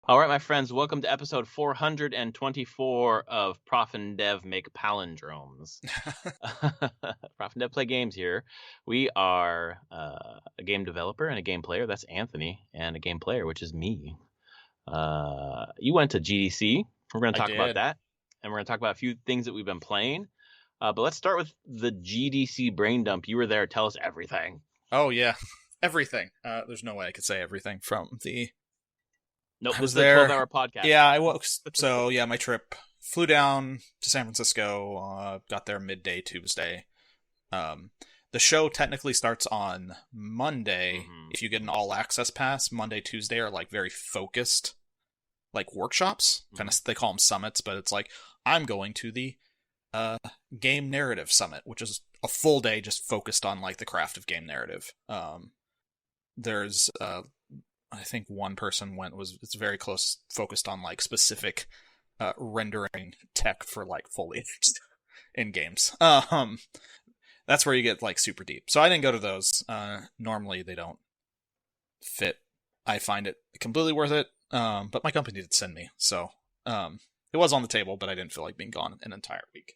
All right, my friends, welcome to episode 424 of Prof and Dev Make Palindromes. Prof and Dev play games here. We are a game developer and a game player. That's Anthony, and a game player, which is me. You went to GDC. We're going to talk about that, and we're going to talk about a few things that we've been playing. But let's start with the GDC brain dump. You were there. Tell us everything. Oh, yeah. Everything. There's no way I could say everything from the... Nope, this is a 12-hour podcast. Yeah, I was. So, yeah, my trip flew down to San Francisco, got there midday Tuesday. The show technically starts on Monday. Mm-hmm. If you get an all-access pass, Monday, Tuesday are, like, very focused, like, workshops. Mm-hmm. Kind of, they call them summits, but it's like, I'm going to the game narrative summit, which is a full day just focused on, like, the craft of game narrative. There's... I think one person it's very close, focused on like specific rendering tech for like foliage in games. That's where you get like super deep. So I didn't go to those. Normally they don't fit. I find it completely worth it. But my company did send me, so it was on the table, but I didn't feel like being gone an entire week.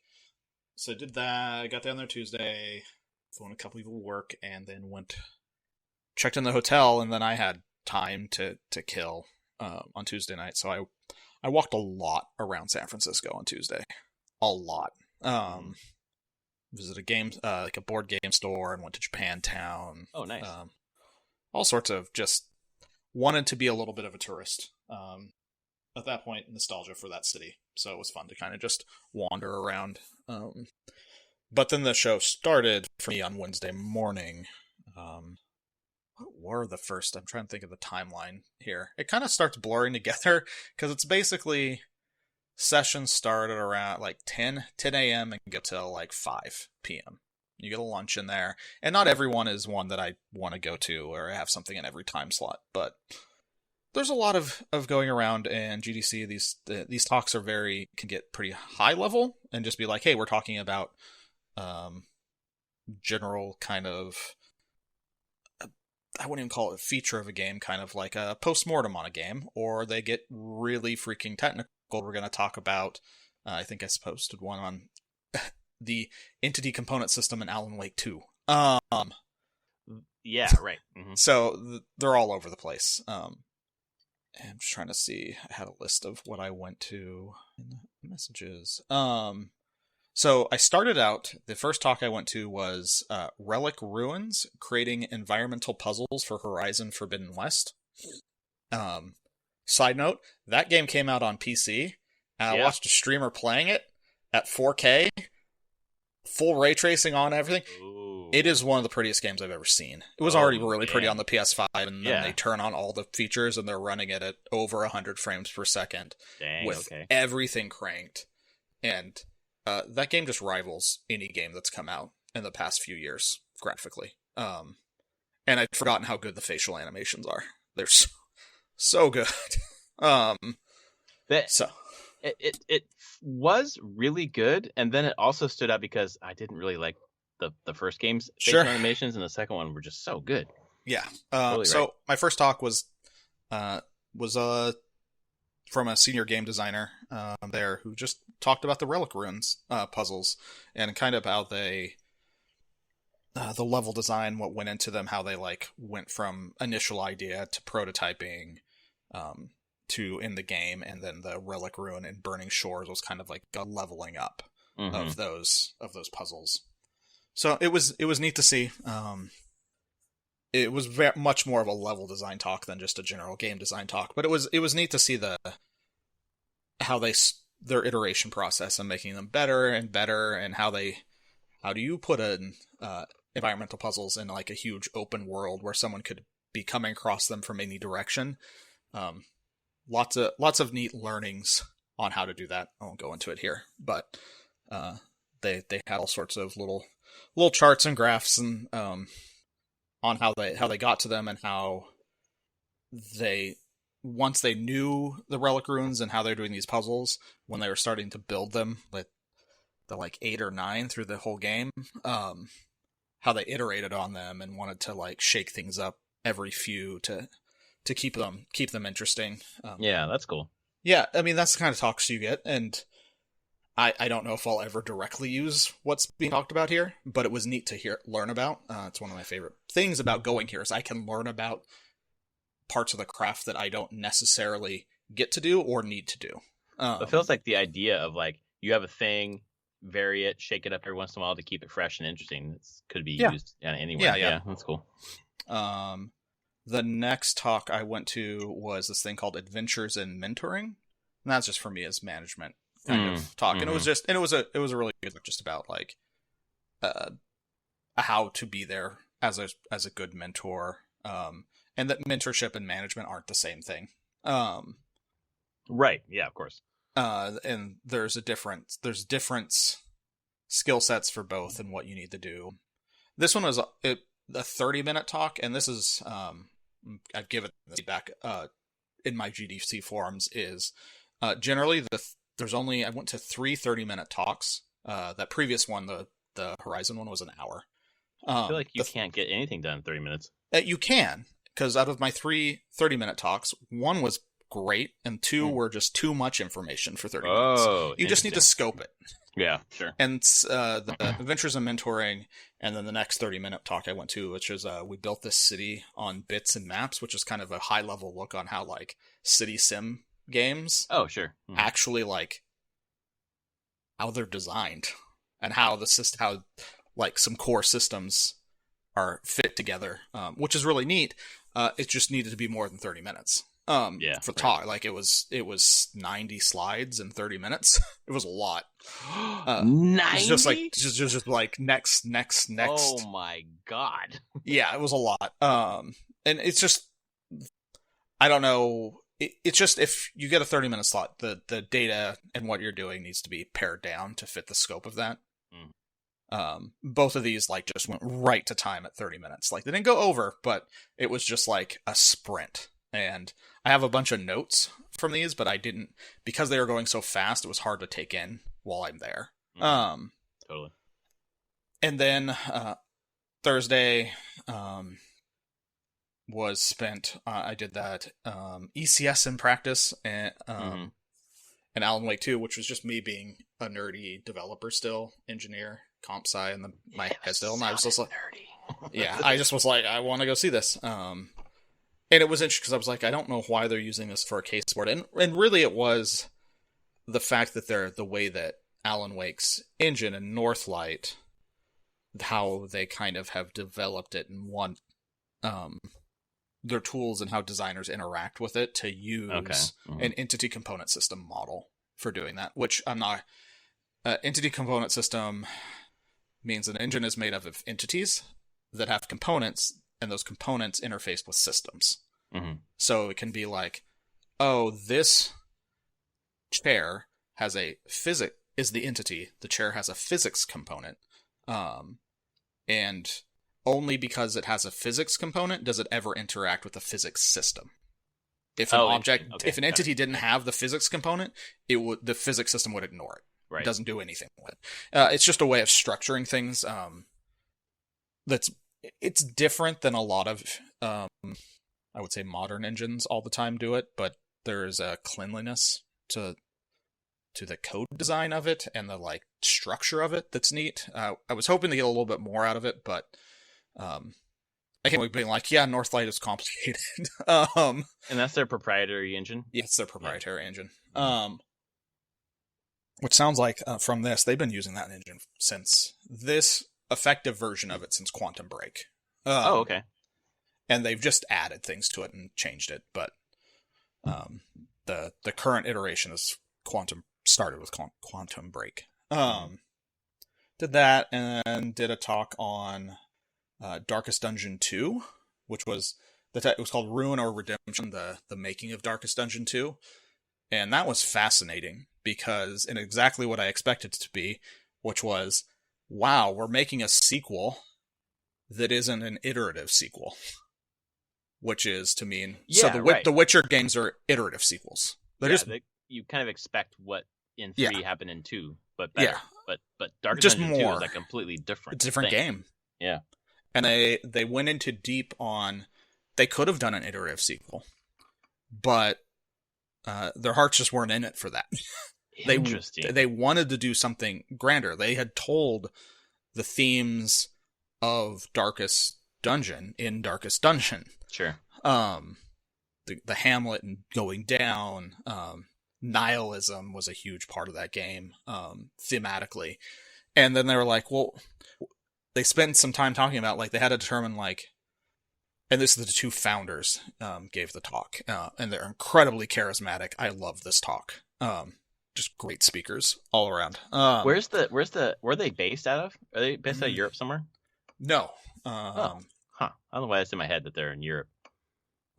So I did that. I got down there Tuesday, phoned a couple people to work, and then checked in the hotel, and then I had time to kill on Tuesday night, so I walked a lot around San Francisco on Tuesday. A lot. Visited a game, like a board game store, and went to Japantown. Oh, nice. All sorts of just wanted to be a little bit of a tourist. At that point, nostalgia for that city, so it was fun to kind of just wander around. But then the show started for me on Wednesday morning. What were the first? I'm trying to think of the timeline here. It kind of starts blurring together because it's basically sessions start at around like 10 a.m. and go till like 5 p.m. You get a lunch in there, and not everyone is one that I want to go to or have something in every time slot, but there's a lot of going around, and GDC, these talks can get pretty high level and just be like, hey, we're talking about general kind of, I wouldn't even call it a feature of a game, kind of like a post-mortem on a game, or they get really freaking technical. We're going to talk about, I think I posted one on the entity component system in Alan Wake 2. Yeah, right. Mm-hmm. So they're all over the place. And I'm just trying to see, I had a list of what I went to in the messages. So I started out, the first talk I went to was Relic Ruins, creating environmental puzzles for Horizon Forbidden West. Side note, that game came out on PC, and I watched a streamer playing it at 4K, full ray tracing on everything. Ooh. It is one of the prettiest games I've ever seen. It was already really pretty on the PS5, and then they turn on all the features, and they're running it at over 100 frames per second with everything cranked. And that game just rivals any game that's come out in the past few years, graphically. And I'd forgotten how good the facial animations are. They're so good. It was really good, and then it also stood out because I didn't really like the first game's facial animations, and the second one were just so good. Yeah. So my first talk was from a senior game designer there who just talked about the Relic Ruins puzzles and kind of how they the level design, what went into them, how they like went from initial idea to prototyping to in the game, and then the Relic Ruin and Burning Shores was kind of like a leveling up of those puzzles. So it was neat to see. It was much more of a level design talk than just a general game design talk, but it was neat to see how their iteration process and making them better and better, and how do you put in environmental puzzles in like a huge open world where someone could be coming across them from any direction. Lots of neat learnings on how to do that. I won't go into it here, but they had all sorts of little charts and graphs and on how they got to them, and how once they knew the Relic Ruins and how they're doing these puzzles, when they were starting to build them, like the 8 or 9 through the whole game, how they iterated on them and wanted to like shake things up every few to to keep them interesting. Yeah, that's cool. Yeah, I mean, that's the kind of talks you get, and I don't know if I'll ever directly use what's being talked about here, but it was neat to learn about. It's one of my favorite things about going here is I can learn about parts of the craft that I don't necessarily get to do or need to do. It feels like the idea of like you have a thing, vary it, shake it up every once in a while to keep it fresh and interesting. It could be used anywhere. Yeah, that's cool. The next talk I went to was this thing called Adventures in Mentoring, and that's just for me as management kind of talk. And it was a really good look just about like how to be there as a good mentor, and that mentorship and management aren't the same thing. Right. Yeah, of course. And there's different skill sets for both and what you need to do. This one was a 30-minute talk, and this is I've given feedback in my GDC forums is generally I went to 3 30-minute talks. That previous one, the Horizon one, was an hour. I feel like you can't get anything done in 30 minutes. You can, because out of my 3 30-minute talks, one was great, and 2 were just too much information for 30 minutes. You just need to scope it. Yeah, sure. And the Adventures in Mentoring, and then the next 30-minute talk I went to, which is we built this city on bits and maps, which is kind of a high-level look on how like city sim games actually like how they're designed and how how like some core systems are fit together, which is really neat. It just needed to be more than 30 minutes. For talk, like it was 90 slides in 30 minutes. It was a lot. 90? Just like next. Oh my god. Yeah, it was a lot. And it's just, I don't know. It's just, if you get a 30-minute slot, the data and what you're doing needs to be pared down to fit the scope of that. Both of these like just went right to time at 30 minutes. Like they didn't go over, but it was just like a sprint. And I have a bunch of notes from these, but I didn't, because they were going so fast, it was hard to take in while I'm there. Totally. And then Thursday was spent, I did that ECS in practice and Alan Wake 2, which was just me being a nerdy developer still, engineer, comp sci, and my head still. And I was just like, nerdy. Yeah, I just was like, I want to go see this. And it was interesting because I was like, I don't know why they're using this for a case board. And really it was the fact that the way that Alan Wake's engine and Northlight, how they kind of have developed it and want their tools and how designers interact with it to use an entity component system model for doing that, which I'm not... entity component system means an engine is made up of entities that have components, and those components interface with systems. So it can be like, oh, this chair has is the entity. The chair has a physics component. And only because it has a physics component does it ever interact with a physics system. If an entity didn't have the physics component, the physics system would ignore it. Right. It doesn't do anything with it. It's just a way of structuring things. It's different than a lot of, I would say, modern engines all the time do it, but there's a cleanliness to the code design of it and the like structure of it that's neat. I was hoping to get a little bit more out of it, but I can't wait being like, yeah, Northlight is complicated. And that's their proprietary engine? Yeah, it's their proprietary engine. Which sounds like, from this, they've been using that engine since this effective version of it since Quantum Break. Okay. And they've just added things to it and changed it, but the current iteration is started with Quantum Break. Did that and did a talk on Darkest Dungeon 2, which was it was called Ruin or Redemption, the making of Darkest Dungeon 2, and that was fascinating because in exactly what I expected it to be, which was, wow, we're making a sequel that isn't an iterative sequel. Which is to mean... The Witcher games are iterative sequels. You kind of expect what in 3 happened in 2, but better. Yeah. But Darkest Dungeon 2 is a completely different game. Yeah. And they went into deep on... They could have done an iterative sequel. but their hearts just weren't in it for that. Interesting. They wanted to do something grander. They had told the themes of Darkest Dungeon in Darkest Dungeon. Sure. The Hamlet and going down, nihilism was a huge part of that game, thematically. And then they were like, well, they spent some time talking about, like, they had to determine, like, and this is the two founders gave the talk, and they're incredibly charismatic. I love this talk. Just great speakers all around. Where are they based out of? Are they based out of Europe somewhere? No. I don't know why it's in my head that they're in Europe.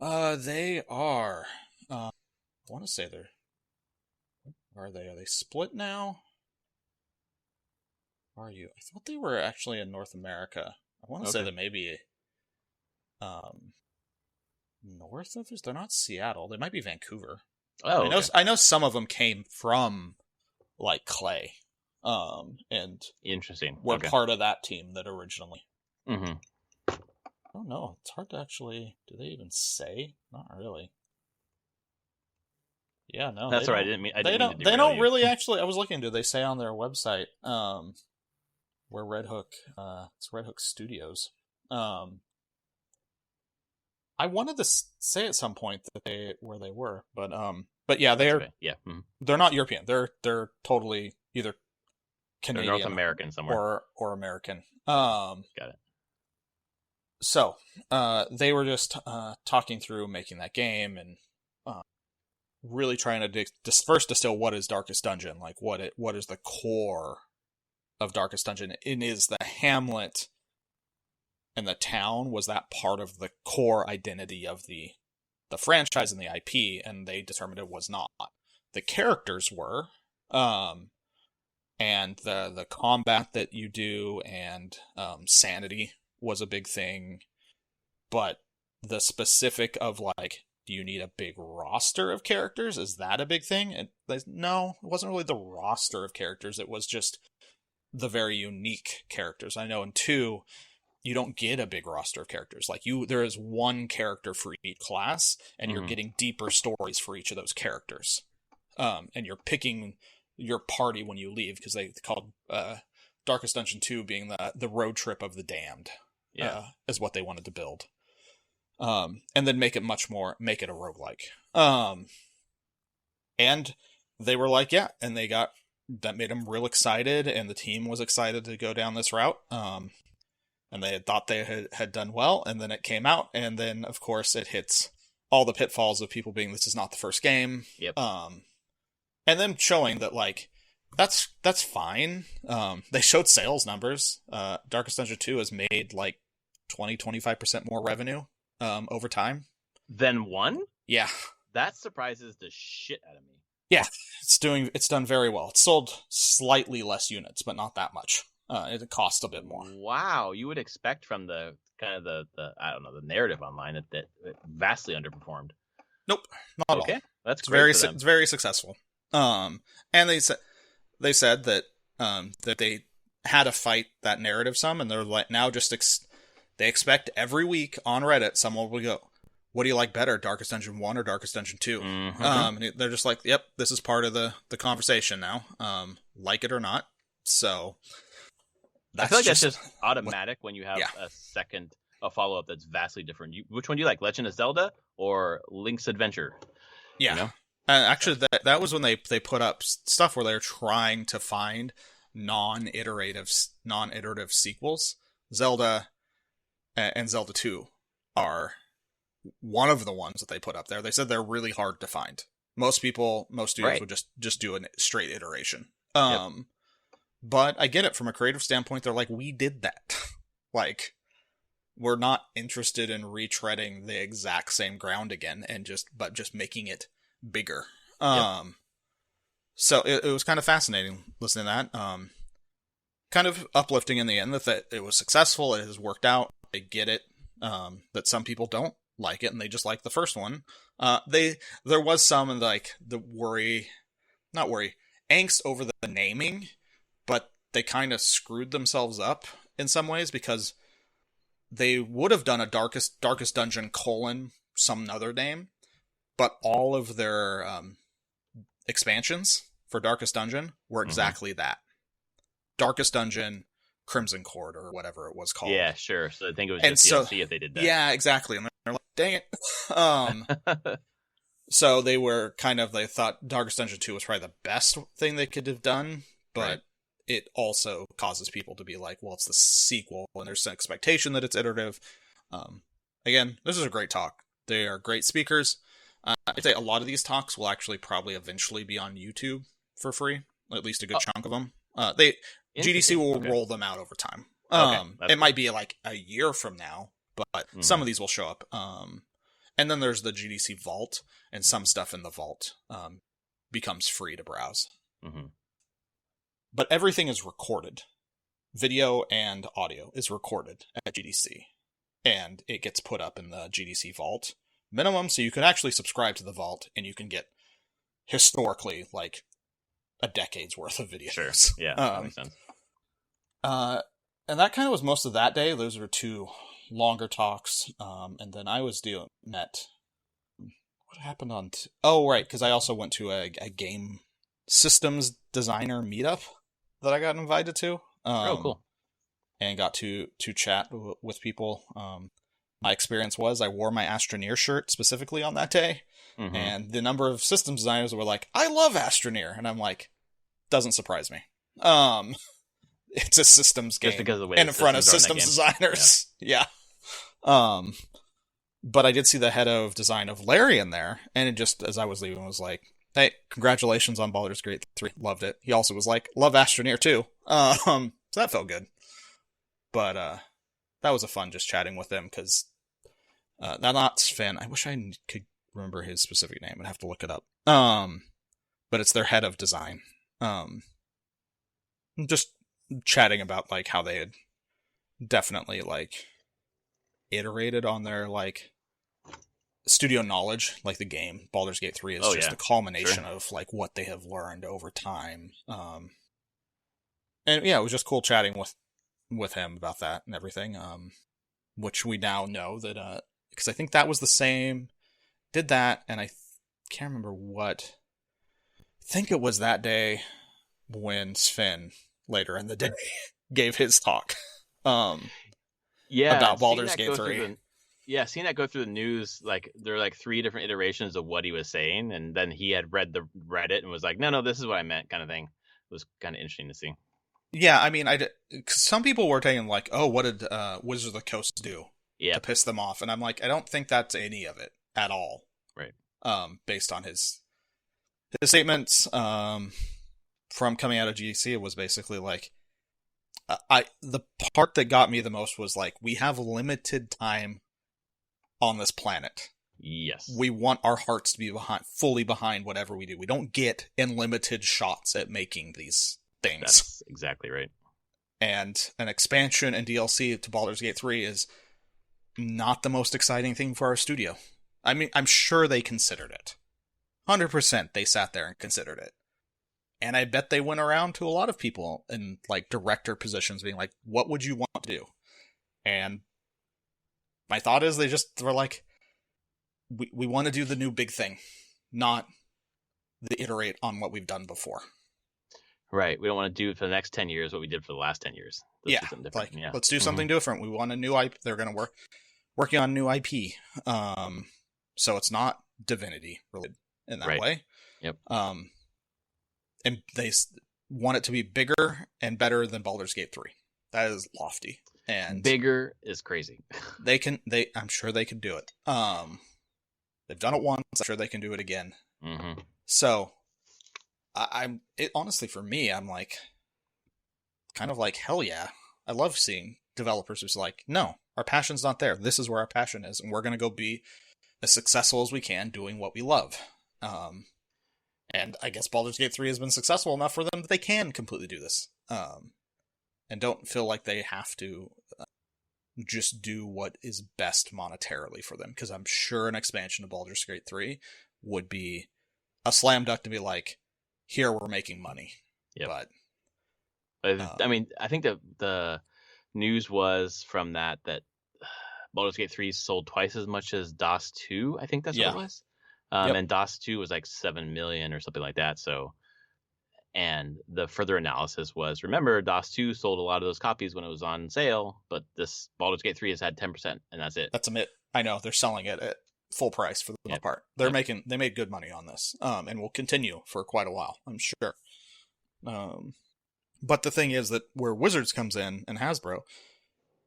They are. I want to say they're. Are they? Are they split now? Are you? I thought they were actually in North America. I want to say that maybe. North of us? They're not Seattle. They might be Vancouver. Oh, I know some of them came from, like, Clay, and interesting. Were part of that team that originally. Mm-hmm. I don't know. It's hard to actually. Do they even say? Not really. Yeah, no. That's all right. They don't really actually. I was looking. Do they say on their website? Where Red Hook? It's Red Hook Studios. I wanted to say at some point that where they were, but yeah, they're they're not European. They're totally either Canadian, North American somewhere, or American. Got it. So they were just talking through making that game and really trying to first distill what is Darkest Dungeon, like what is the core of Darkest Dungeon. It is the Hamlet. And the town was that part of the core identity of the franchise and the IP, and they determined it was not. The characters were, and the combat that you do, and sanity was a big thing. But the specific of, like, do you need a big roster of characters? Is that a big thing? And no, it wasn't really the roster of characters. It was just the very unique characters. I know in 2... you don't get a big roster of characters. Like, there is one character for each class, and you're getting deeper stories for each of those characters. And you're picking your party when you leave, because they called Darkest Dungeon 2 being the road trip of the damned. Is what they wanted to build. And then make it a roguelike. And they were like, yeah, and that made them real excited, and the team was excited to go down this route. And they had thought they had done well, and then it came out, and then, of course, it hits all the pitfalls of people being, this is not the first game. Yep. And then showing that, like, that's fine. They showed sales numbers. Darkest Dungeon 2 has made, like, 20-25% more revenue over time. Than 1? Yeah. That surprises the shit out of me. Yeah, it's done very well. It sold slightly less units, but not that much. It costs a bit more. Wow, you would expect from the kind of the I don't know, the narrative online that it vastly underperformed. Nope, not at all. Okay, that's great. It's very successful. And they said that that they had to fight that narrative some, and they're like, now just they expect every week on Reddit someone will go, what do you like better, Darkest Dungeon 1 or Darkest Dungeon 2? Mm-hmm. And they're just like, yep, this is part of the conversation now, like it or not. So. I feel like that's just automatic when you have a follow-up that's vastly different. Which one do you like, Legend of Zelda or Link's Adventure? Yeah. You know? Actually, that was when they put up stuff where they're trying to find non-iterative sequels. Zelda and Zelda 2 are one of the ones that they put up there. They said they're really hard to find. Most studios would just do a straight iteration. But I get it from a creative standpoint. They're like, we did that. Like, we're not interested in retreading the exact same ground again, but just making it bigger. So it was kind of fascinating listening to that. Kind of uplifting in the end that it was successful. It has worked out. They get it. That some people don't like it and they just like the first one. There was some like angst over the naming. But they kind of screwed themselves up in some ways, because they would have done a Darkest Dungeon : some other name, but all of their expansions for Darkest Dungeon were exactly that. Darkest Dungeon, Crimson Court, or whatever it was called. Yeah, sure. So I think it was just DLC if they did that. Yeah, exactly. And they're like, dang it. So they thought Darkest Dungeon 2 was probably the best thing they could have done, but it also causes people to be like, well, it's the sequel, and there's an expectation that it's iterative. Again, this is a great talk. They are great speakers. I'd say a lot of these talks will actually probably eventually be on YouTube for free, at least a good chunk of them. GDC will roll them out over time. It might be like a year from now, but some of these will show up. And then there's the GDC Vault, and some stuff in the Vault becomes free to browse. Mm-hmm. But everything is recorded. Video and audio is recorded at GDC. And it gets put up in the GDC Vault minimum, so you can actually subscribe to the Vault, and you can get historically like a decade's worth of videos. Sure. Yeah, that makes sense. And that kind of was most of that day. Those were 2 longer talks. And then I was met. What happened on? Right, because I also went to a game systems designer meetup that I got invited to. Cool. And got to chat with people. My experience was I wore my Astroneer shirt specifically on that day. Mm-hmm. And the number of systems designers were like, I love Astroneer. And I'm like, doesn't surprise me. It's a systems game. Just because of the way and in front of systems designers. Yeah. But I did see the head of design of Larry in there. And it just, as I was leaving, was like, hey, congratulations on Baldur's Gate 3. Loved it. He also was like, love Astroneer too. So that felt good. But that was a fun just chatting with him, because not Sven. I wish I could remember his specific name. I'd have to look it up. But it's their head of design. Just chatting about like how they had definitely like iterated on their like studio knowledge, like the game Baldur's Gate 3 is just the culmination of like what they have learned over time. And yeah, it was just cool chatting with him about that and everything. Which we now know that because I think that was the same, did that, and I can't remember what. I think it was that day when Sven later in the day gave his talk. About Baldur's Gate 3. Seeing that go through the news, like there were like 3 different iterations of what he was saying, and then he had read it and was like, no, this is what I meant, kind of thing. It was kind of interesting to see. Yeah, I mean, some people were taking like, oh, what did Wizards of the Coast do to piss them off? And I'm like, I don't think that's any of it at all. Right. Based on his statements from coming out of GDC, it was basically like, the part that got me the most was like, we have limited time on this planet. Yes. We want our hearts to be fully behind whatever we do. We don't get unlimited shots at making these things. That's exactly right. And an expansion and DLC to Baldur's Gate 3 is not the most exciting thing for our studio. I mean, I'm sure they considered it. 100% they sat there and considered it. And I bet they went around to a lot of people in like director positions being like, what would you want to do? And my thought is they just were like, we want to do the new big thing, not iterate on what we've done before. Right. We don't want to do for the next 10 years what we did for the last 10 years. Let's do something different. We want a new IP. They're going to working on new IP. So it's not Divinity related in that way. Yep. And they want it to be bigger and better than Baldur's Gate 3. That is lofty. And bigger is crazy. I'm sure they can do it. They've done it once. I'm sure they can do it again. Mm-hmm. So honestly, for me, I'm like, kind of like, hell yeah. I love seeing developers who's like, no, our passion's not there. This is where our passion is. And we're going to go be as successful as we can doing what we love. And I guess Baldur's Gate 3 has been successful enough for them that they can completely do this. And don't feel like they have to just do what is best monetarily for them. Because I'm sure an expansion of Baldur's Gate 3 would be a slam dunk to be like, here we're making money. Yeah. But I mean, I think that the news was from that Baldur's Gate 3 sold twice as much as DOS 2. I think that's what it was. Yep. And DOS 2 was like 7 million or something like that. So, and the further analysis was, remember, DOS 2 sold a lot of those copies when it was on sale, but this Baldur's Gate 3 has had 10%, and that's it. That's a myth. I know they're selling it at full price for the most part. They made good money on this, and will continue for quite a while, I'm sure. But the thing is that where Wizards comes in and Hasbro,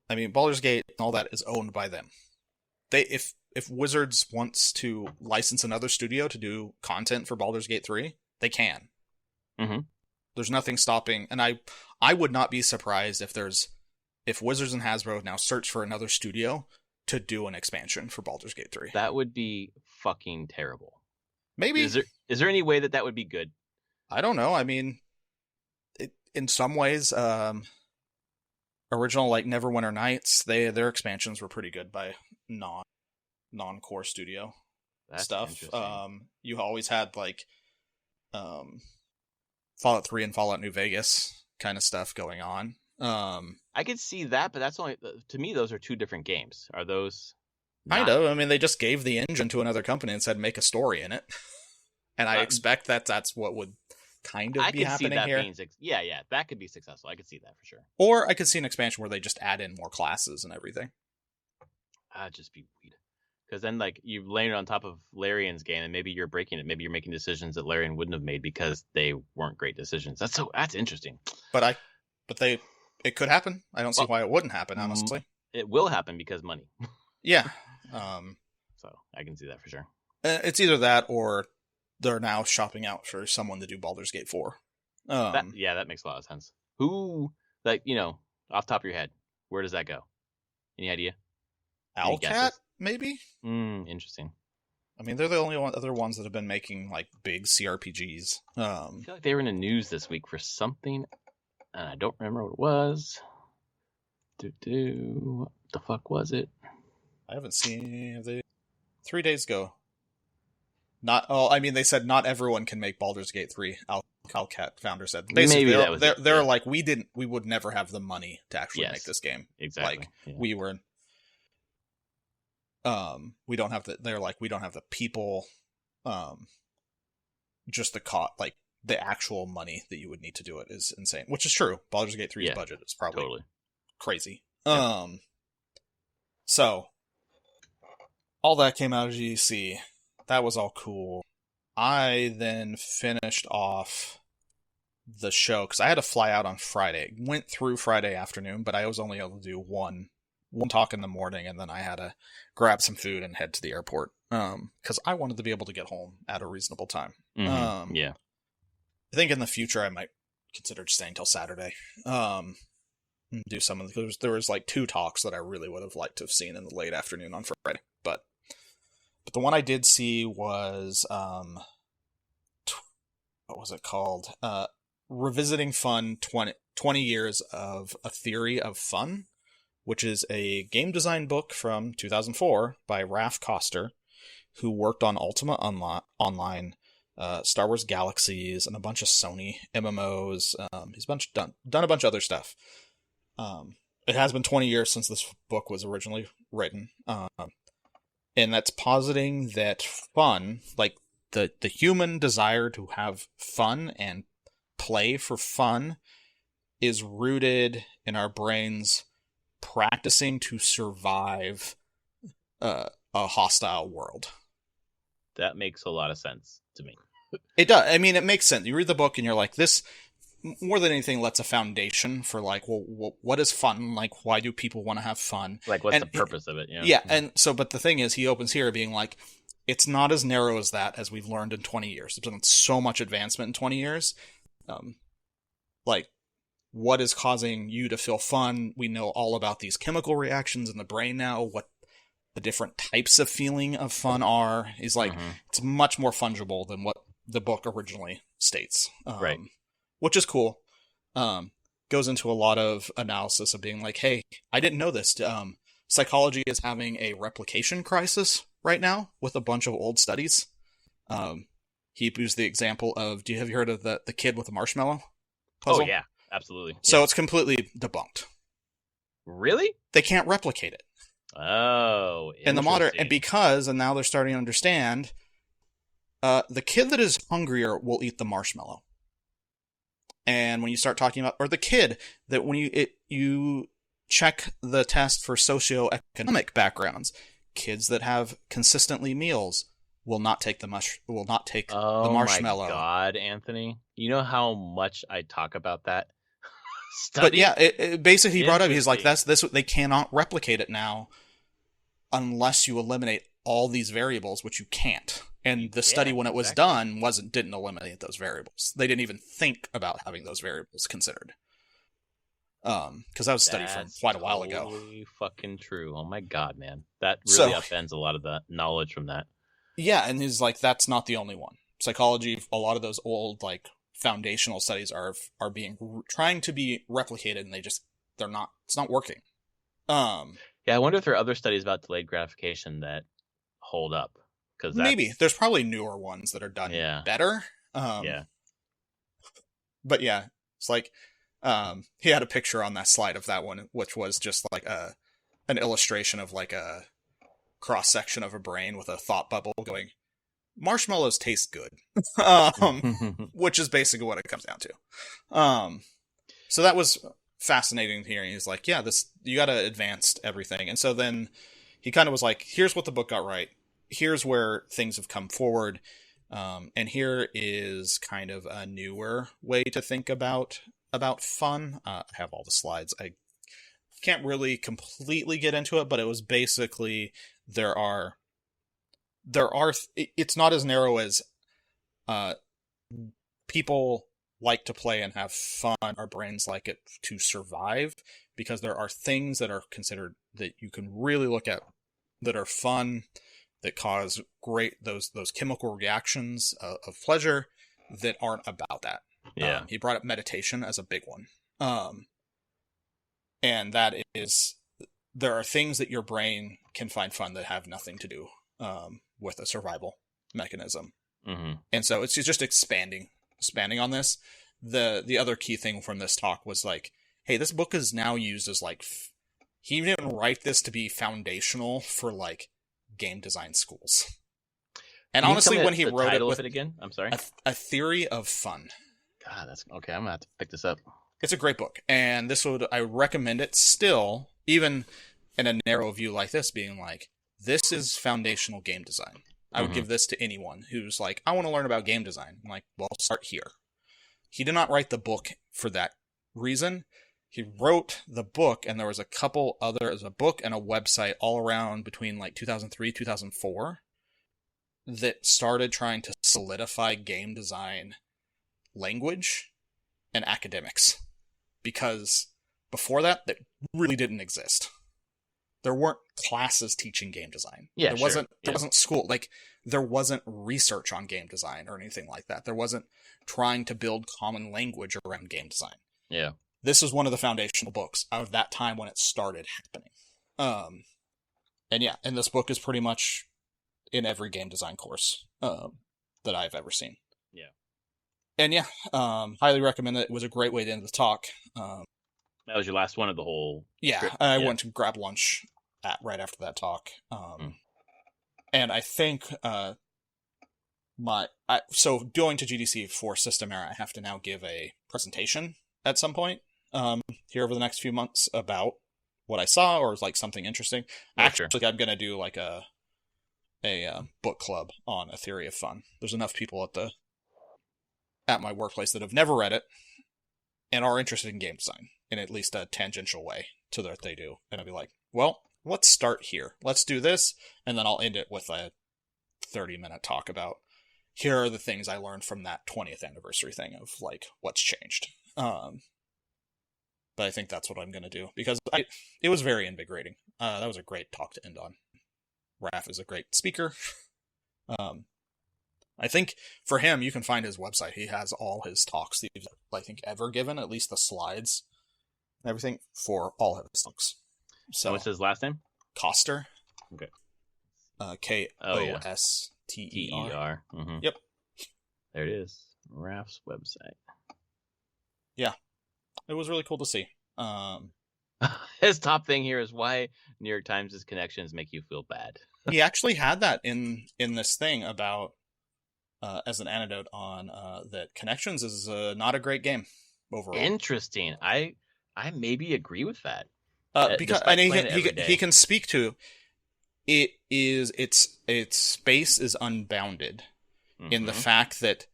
I mean, Baldur's Gate and all that is owned by them. If Wizards wants to license another studio to do content for Baldur's Gate 3, they can. Mm-hmm. There's nothing stopping, and I would not be surprised if Wizards and Hasbro now search for another studio to do an expansion for Baldur's Gate 3. That would be fucking terrible. Maybe. Is there any way that would be good? I don't know. I mean, in some ways, original like Neverwinter Nights, their expansions were pretty good by non-core studio stuff. You always had like Fallout 3 and Fallout New Vegas kind of stuff going on. I could see that, but that's only, to me, those are two different games. Are those? Kind of. I mean, they just gave the engine to another company and said make a story in it, and I expect that's what would kind of be happening here. Yeah, that could be successful. I could see that for sure. Or I could see an expansion where they just add in more classes and everything. That'd just be weird. Because then, like, you lay it on top of Larian's game, and maybe you're breaking it. Maybe you're making decisions that Larian wouldn't have made because they weren't great decisions. That's interesting. It could happen. I don't see why it wouldn't happen, honestly. It will happen because money. Yeah. So I can see that for sure. It's either that or they're now shopping out for someone to do Baldur's Gate 4. That makes a lot of sense. Who, like, off the top of your head, where does that go? Any idea? Owlcat, maybe? Interesting. I mean, they're the only other ones that have been making, like, big CRPGs. I feel like they were in the news this week for something, and I don't remember what it was. What the fuck was it? I haven't seen any 3 days ago. They said not everyone can make Baldur's Gate 3. Owlcat founder said. Basically, maybe that was they're like, we would never have the money to actually make this game. Exactly. Like, we were. We don't have they're like, we don't have the people, just the actual money that you would need to do it is insane, which is true. Baldur's Gate 3's budget is probably totally crazy. Yeah. So all that came out of GDC. That was all cool. I then finished off the show because I had to fly out on Friday. Went through Friday afternoon, but I was only able to do one talk in the morning, and then I had to grab some food and head to the airport because I wanted to be able to get home at a reasonable time. Mm-hmm. I think in the future I might consider staying till Saturday. Do some of there was like 2 talks that I really would have liked to have seen in the late afternoon on Friday, but the one I did see was what was it called? Revisiting Fun 20 Years of a Theory of Fun, which is a game design book from 2004 by Raph Koster, who worked on Ultima Online, Star Wars Galaxies, and a bunch of Sony MMOs. He's done a bunch of other stuff. It has been 20 years since this book was originally written, and that's positing that fun, like the human desire to have fun and play for fun, is rooted in our brains practicing to survive a hostile world. That makes a lot of sense to me. It does. I mean, it makes sense. You read the book and you're like, this, more than anything, lets a foundation for like, well, what is fun? Like, why do people want to have fun? Like, what's the purpose of it? Yeah. And so, but the thing is, he opens here being like, it's not as narrow as that as we've learned in 20 years. There's been so much advancement in 20 years. Like, what is causing you to feel fun? We know all about these chemical reactions in the brain now, what the different types of feeling of fun are. He's like, it's much more fungible than what the book originally states. Right. Which is cool. Goes into a lot of analysis of being like, hey, I didn't know this. Psychology is having a replication crisis right now with a bunch of old studies. He used the example of, have you heard of the kid with the marshmallow puzzle? Oh, yeah, absolutely. So it's completely debunked. Really? They can't replicate it. Oh, in the modern, and now they're starting to understand The kid that is hungrier will eat the marshmallow. And when you start talking about, or the kid that when you check the test for socioeconomic backgrounds, kids that have consistently meals will not take the Oh marshmallow. My God, Anthony, you know how much I talk about that study? But yeah, it basically he brought up, he's like, this they cannot replicate it now unless you eliminate all these variables, which you can't. And the study, when it was done, didn't eliminate those variables. They didn't even think about having those variables considered. Because that was studied from quite a while ago. Totally fucking true. Oh my God, man, that really upends a lot of the knowledge from that. Yeah, and he's like, that's not the only one. Psychology, a lot of those old like foundational studies are trying to be replicated, and they're not. It's not working. Yeah, I wonder if there are other studies about delayed gratification that hold up. Maybe there's probably newer ones that are done better. Yeah. But yeah, it's like he had a picture on that slide of that one, which was just like an illustration of like a cross section of a brain with a thought bubble going, marshmallows taste good, which is basically what it comes down to. So that was fascinating hearing. He's like, yeah, you got to advance everything. And so then he kind of was like, here's what the book got right. Here's where things have come forward. And here is kind of a newer way to think about fun. I have all the slides. I can't really completely get into it, but it was basically it's not as narrow as people like to play and have fun. Our brains like it to survive, because there are things that are considered that you can really look at that are fun, that cause those chemical reactions of pleasure that aren't about that. Yeah. He brought up meditation as a big one. And that is, there are things that your brain can find fun that have nothing to do with a survival mechanism. Mm-hmm. And so it's just expanding on this. The other key thing from this talk was like, hey, this book is now used as like, he didn't write this to be foundational for like game design schools. And honestly, when he wrote it with it again, I'm sorry, a theory of fun. God, that's okay. I'm gonna have to pick this up. It's a great book, and I recommend it still, even in a narrow view like this, being like, this is foundational game design. I would give this to anyone who's like, I want to learn about game design. I'm like, well, start here. He did not write the book for that reason. He wrote the book, and there was a book and a website all around between like 2003, 2004 that started trying to solidify game design language and academics. Because before that really didn't exist. There weren't classes teaching game design. Yeah, there wasn't school. Like, there wasn't research on game design or anything like that. There wasn't trying to build common language around game design. Yeah. This is one of the foundational books of that time when it started happening. And this book is pretty much in every game design course that I've ever seen. Yeah. And yeah, highly recommend it. It was a great way to end the talk. That was your last one of the whole script? I went to grab lunch right after that talk. And I think so going to GDC for System Era, I have to now give a presentation at some point here over the next few months about what I saw, or like something interesting. Actually, I'm going to do like a book club on A Theory of Fun. There's enough people at my workplace that have never read it and are interested in game design in at least a tangential way to what they do. And I'll be like, well, let's start here. Let's do this. And then I'll end it with a 30-minute talk about, here are the things I learned from that 20th anniversary thing of like what's changed. But I think that's what I'm going to do, because it was very invigorating. That was a great talk to end on. Raph is a great speaker. I think for him, you can find his website. He has all his talks that he's, I think, ever given, at least the slides and everything for all of his talks. So, what's his last name? Koster. Okay. Koster. Mm-hmm. Yep. There it is. Raph's website. Yeah. It was really cool to see. His top thing here is why New York Times' connections make you feel bad. He actually had that in this thing about as an anecdote on that Connections is not a great game overall. Interesting. I maybe agree with that. Because and he can speak to it. Is its space is unbounded in the fact that,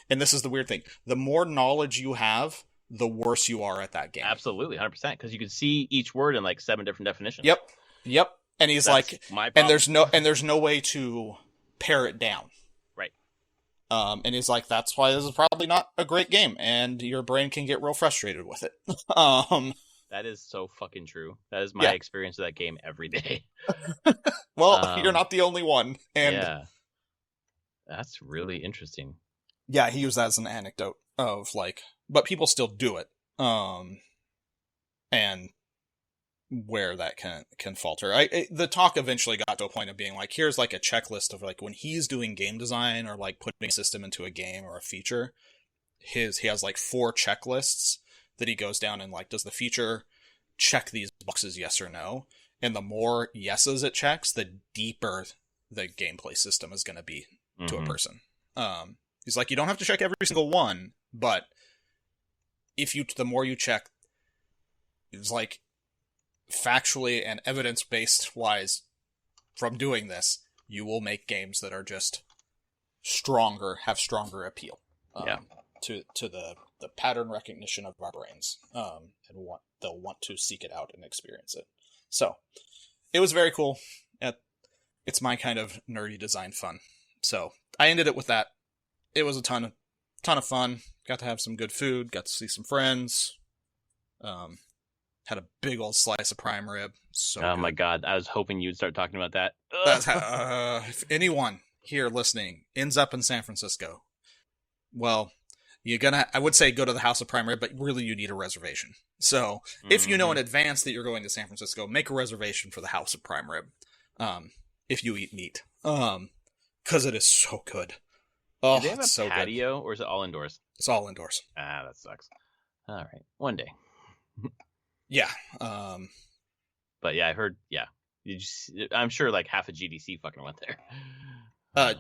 and this is the weird thing, the more knowledge you have, the worse you are at that game. Absolutely, 100%, because you can see each word in like 7 different definitions. Yep. And he's like, and there's no way to pare it down. Right. And he's like, that's why this is probably not a great game, and your brain can get real frustrated with it. That is so fucking true. That is my experience of that game every day. Well, you're not the only one. And yeah. That's really interesting. Yeah, he used that as an anecdote of like, but people still do it. And where that can falter. The talk eventually got to a point of being like, here's like a checklist of like when he's doing game design or like putting a system into a game or a feature, he has like 4 checklists that he goes down and like, does the feature check these boxes, yes or no? And the more yeses it checks, the deeper the gameplay system is going to be to a person. He's like, you don't have to check every single one, but the more you check, it's like factually and evidence-based wise from doing this, you will make games that are just have stronger appeal. To the pattern recognition of our brains, and they'll want to seek it out and experience it. So it was very cool. It's my kind of nerdy design fun. So I ended it with that. It was a ton of fun. Got to have some good food. Got to see some friends. Had a big old slice of prime rib. So good. My god, I was hoping you'd start talking about that. That's if anyone here listening ends up in San Francisco, well, I would say go to the House of Prime Rib, but really you need a reservation. So if you know in advance that you're going to San Francisco, make a reservation for the House of Prime Rib. If you eat meat. Because it is so good. Oh, do they have a patio, or is it all indoors? It's all indoors. Ah, that sucks. All right, one day. Yeah. But yeah, I heard. Yeah, I'm sure like half of GDC fucking went there.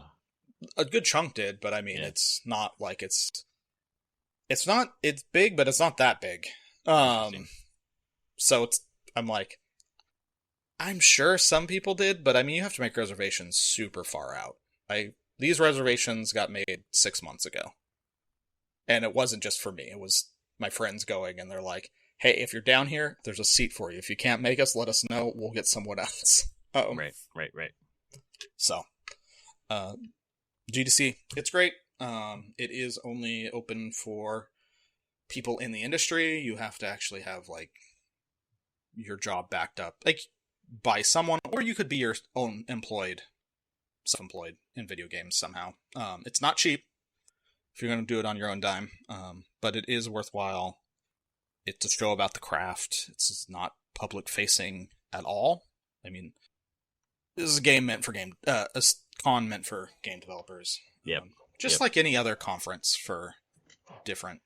A good chunk did, but I mean, it's not like it's big, but it's not that big. So I'm like, I'm sure some people did, but I mean, you have to make reservations super far out. These reservations got made 6 months ago. And it wasn't just for me. It was my friends going, and they're like, hey, if you're down here, there's a seat for you. If you can't make us, let us know. We'll get someone else. Right. So, GDC, it's great. It is only open for people in the industry. You have to actually have, like, your job backed up, like, by someone, or you could be your own self-employed in video games somehow. It's not cheap if you're going to do it on your own dime, but it is worthwhile. It's a show about the craft. It's not public-facing at all. I mean, this is a game meant for a con meant for game developers. Yep. Just like any other conference for different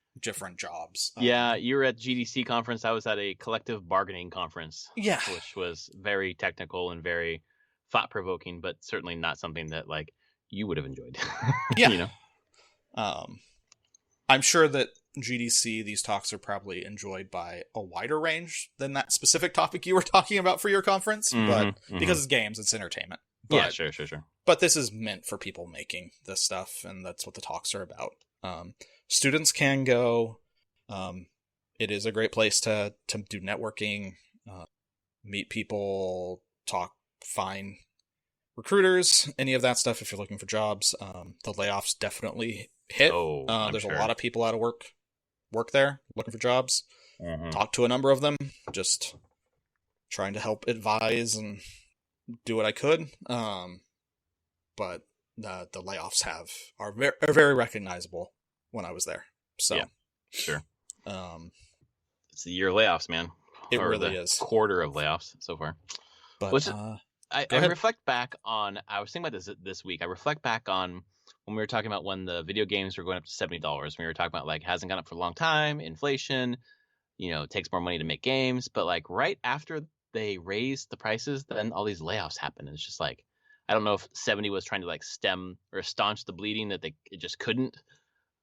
jobs. Yeah, you were at GDC conference. I was at a collective bargaining conference. Yeah. Which was very technical and very thought-provoking, but certainly not something that like you would have enjoyed. Yeah. You know? I'm sure that GDC, these talks are probably enjoyed by a wider range than that specific topic you were talking about for your conference, but because it's games, it's entertainment. But, yeah, sure. But this is meant for people making this stuff, and that's what the talks are about. Students can go. It is a great place to do networking, meet people, find recruiters, any of that stuff if you're looking for jobs. The layoffs definitely hit. There's a lot of people out of work there looking for jobs. Talked to a number of them, just trying to help advise and do what I could. But the layoffs are very recognizable when I was there. So yeah, sure. It's the year of layoffs, man. It really is. Quarter of layoffs so far. But I reflect back on. I was thinking about this week. I reflect back on when we were talking about when the video games were going up to $70. We were talking about like hasn't gone up for a long time, inflation. It takes more money to make games, but like right after they raised the prices, then all these layoffs happen. And it's just like I don't know if 70 was trying to like stem or staunch the bleeding that it just couldn't.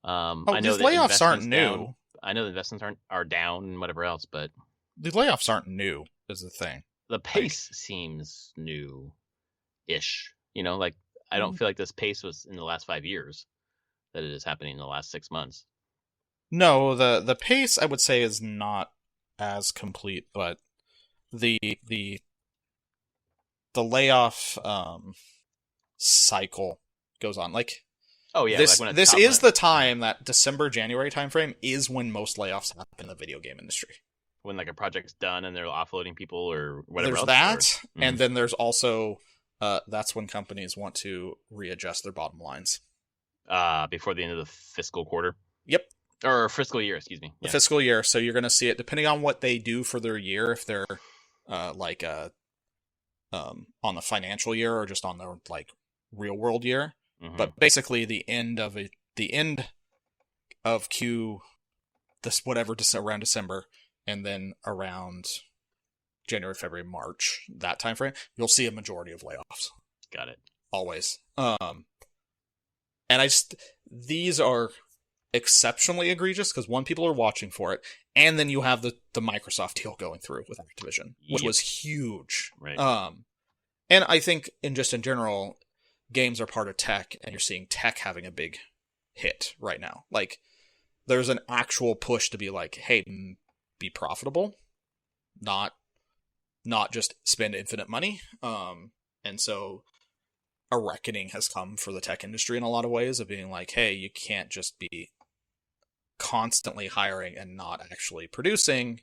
I know these that layoffs aren't investments new. down. I know the investments are down and whatever else, but the layoffs aren't new is the thing. The pace seems new-ish. Like I don't feel like this pace was in the last 5 years, that it is happening in the last 6 months. No, the pace I would say is not as complete, but the layoff cycle goes on. Like, oh yeah, this like when this is the time, that December-January timeframe is when most layoffs happen in the video game industry. When like a project's done and they're offloading people or whatever. There's that, and then there's also that's when companies want to readjust their bottom lines. Before the end of the fiscal quarter. Yep. Or fiscal year, excuse me. The fiscal year. So you're going to see it depending on what they do for their year. If they're on the financial year or just on the like real world year. Mm-hmm. But basically, the end of Q, this whatever around December, and then around January, February, March, that time frame, you'll see a majority of layoffs. Got it. Always. And these are exceptionally egregious because one, people are watching for it, and then you have the Microsoft deal going through with Activision, which was huge. Right. And I think in general, games are part of tech, and you're seeing tech having a big hit right now. Like, there's an actual push to be like, hey, be profitable, not just spend infinite money. And so a reckoning has come for the tech industry in a lot of ways of being like, hey, you can't just be constantly hiring and not actually producing